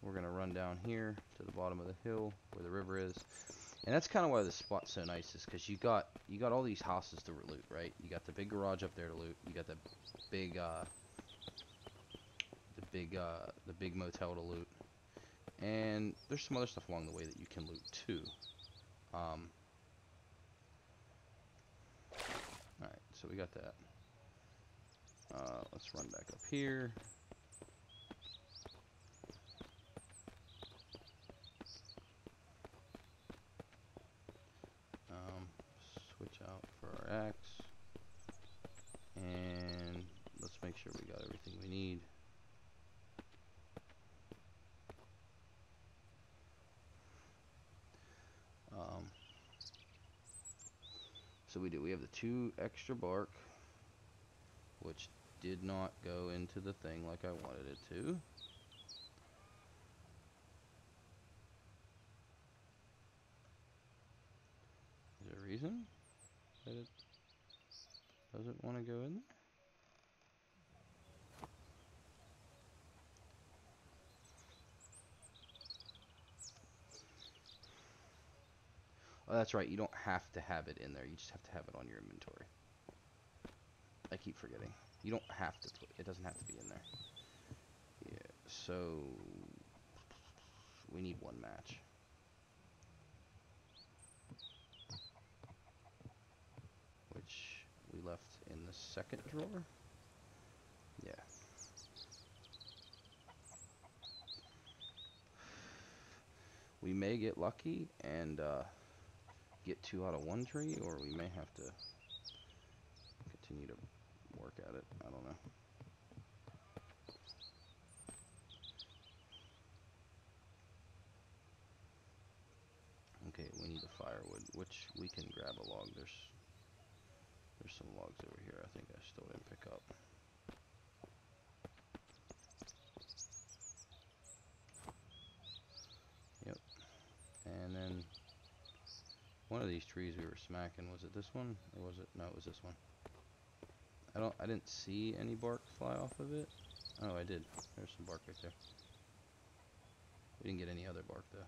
We're gonna run down here to the bottom of the hill where the river is, and that's kind of why this spot's so nice, is because you got all these houses to loot, right? You got the big garage up there to loot. You got the big motel to loot, and there's some other stuff along the way that you can loot too. All right, so we got that. Let's run back up here. Switch out for our axe. And let's make sure we got everything we need. So we do. We have the 2 extra bark, which did not go into the thing like I wanted it to. Is there a reason that it doesn't want to go in there? Oh, that's right. You don't have to have it in there. You just have to have it on your inventory. I keep forgetting. You don't have to put it. Doesn't have to be in there. Yeah. So we need 1 match. Which we left in the 2nd drawer. Yeah. We may get lucky and get 2 out of 1 tree, or we may have to continue to work at it. I don't know. Okay, we need the firewood, which we can grab a log. There's some logs over here I think I still didn't pick up. Yep. And then one of these trees we were smacking, was it this one? Or was it? No, it was this one. I didn't see any bark fly off of it. Oh, I did. There's some bark right there. We didn't get any other bark though.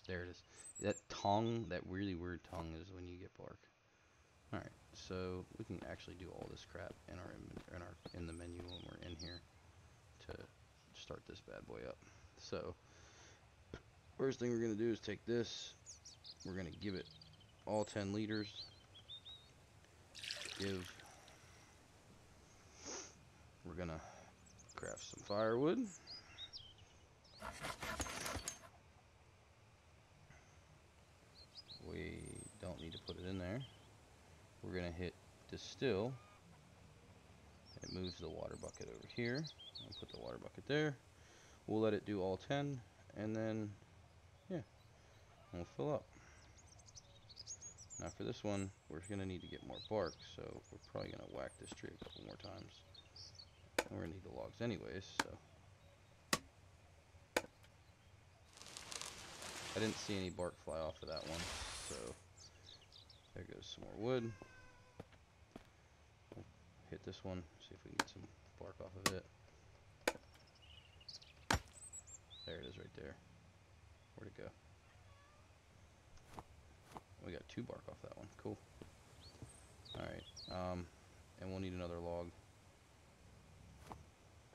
There it is. That tongue, that really weird tongue, is when you get bark. All right, so we can actually do all this crap in the menu when we're in here to start this bad boy up. So first thing we're gonna do is take this. We're gonna give it all 10 liters. We're gonna craft some firewood. We don't need to put it in there. We're gonna hit distill. It moves the water bucket over here. I'll put the water bucket there. We'll let it do all 10, and then, yeah, we'll fill up. Now for this one, we're gonna need to get more bark, so we're probably gonna whack this tree a couple more times. And we're gonna need the logs anyways, so. I didn't see any bark fly off of that one, so there goes some more wood. We'll hit this one, see if we can get some bark off of it. There it is right there. Where'd it go? We got 2 bark off that one. Cool. Alright, and we'll need another log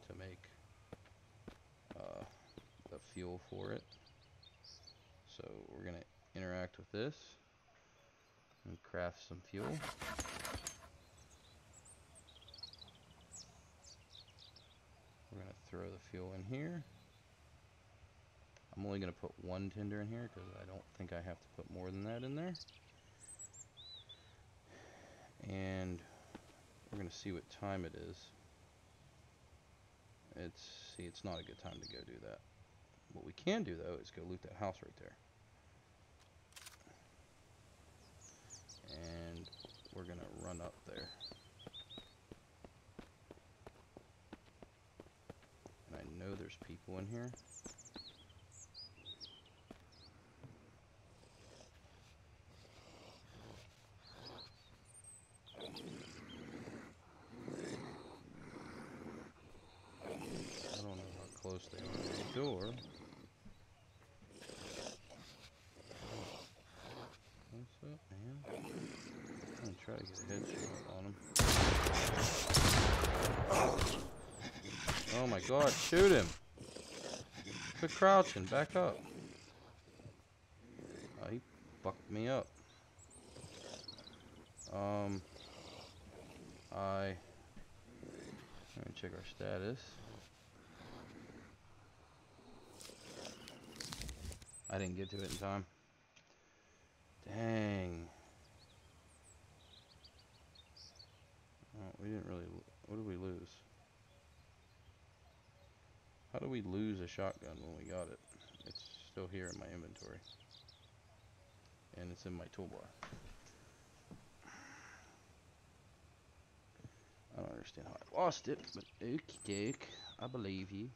to make the fuel for it. So we're going to interact with this and craft some fuel. We're going to throw the fuel in here. I'm only going to put 1 tinder in here because I don't think I have to put more than that in there. And we're going to see what time it is. It's not a good time to go do that. What we can do though is go loot that house right there. And we're going to run up there. And I know there's people in here. I don't know how close they are to the door. What's up, man? I'm gonna try to get a headshot on him. Oh my god, shoot him! Quit crouching, back up. Oh, he fucked me up. Let me check our status. I didn't get to it in time. Dang. Oh, we didn't really. What did we lose? How do we lose a shotgun when we got it? It's still here in my inventory. And it's in my toolbar. I don't understand how I lost it, but okie doke. I believe you.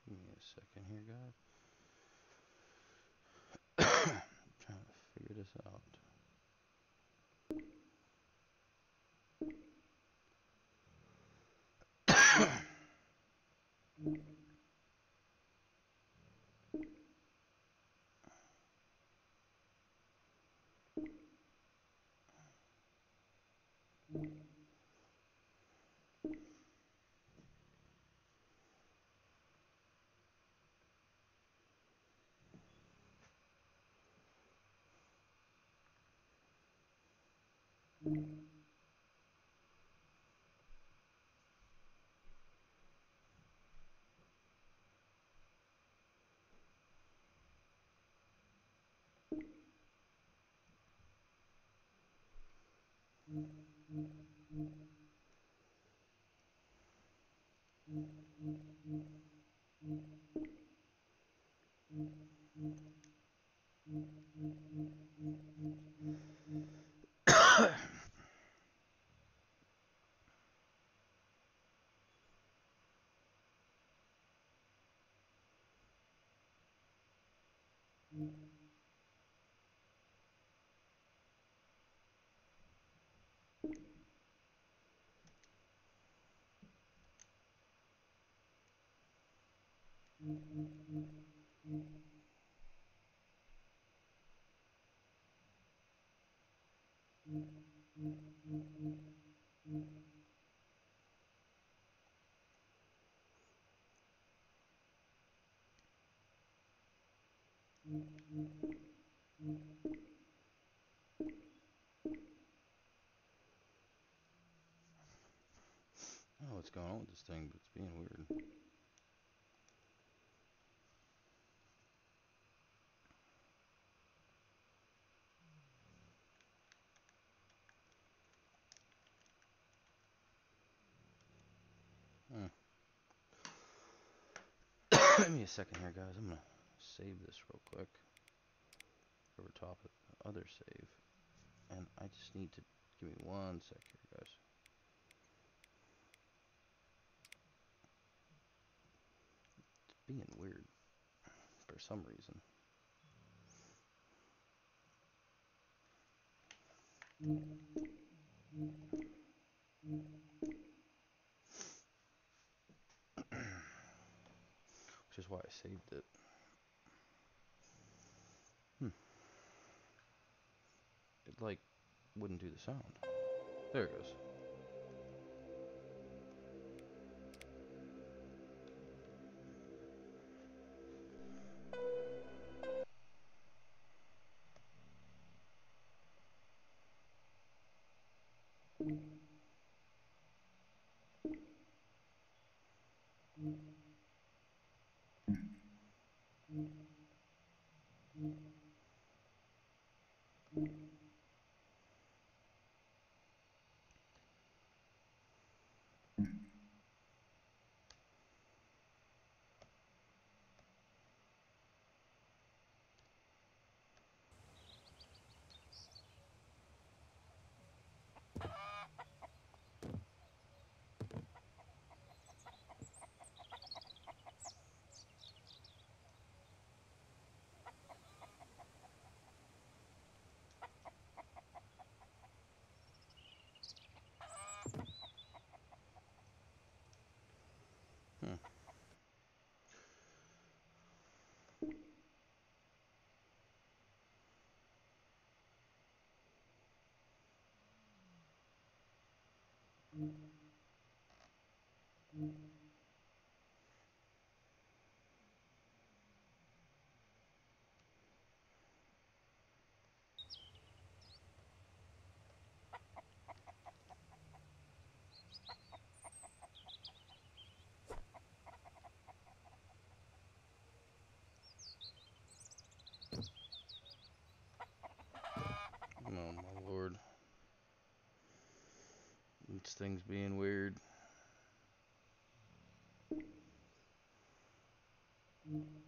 Give me a second here, guys. Trying to this out. I don't know what's going on with this thing, but it's being weird. Give me a second here, guys. I'm gonna save this real quick. Over top of the other save. And I just need to give me 1 sec here, guys. It's being weird for some reason. Which is why I saved it. It like wouldn't do the sound. There it goes. Oh my lord. This thing's being weird.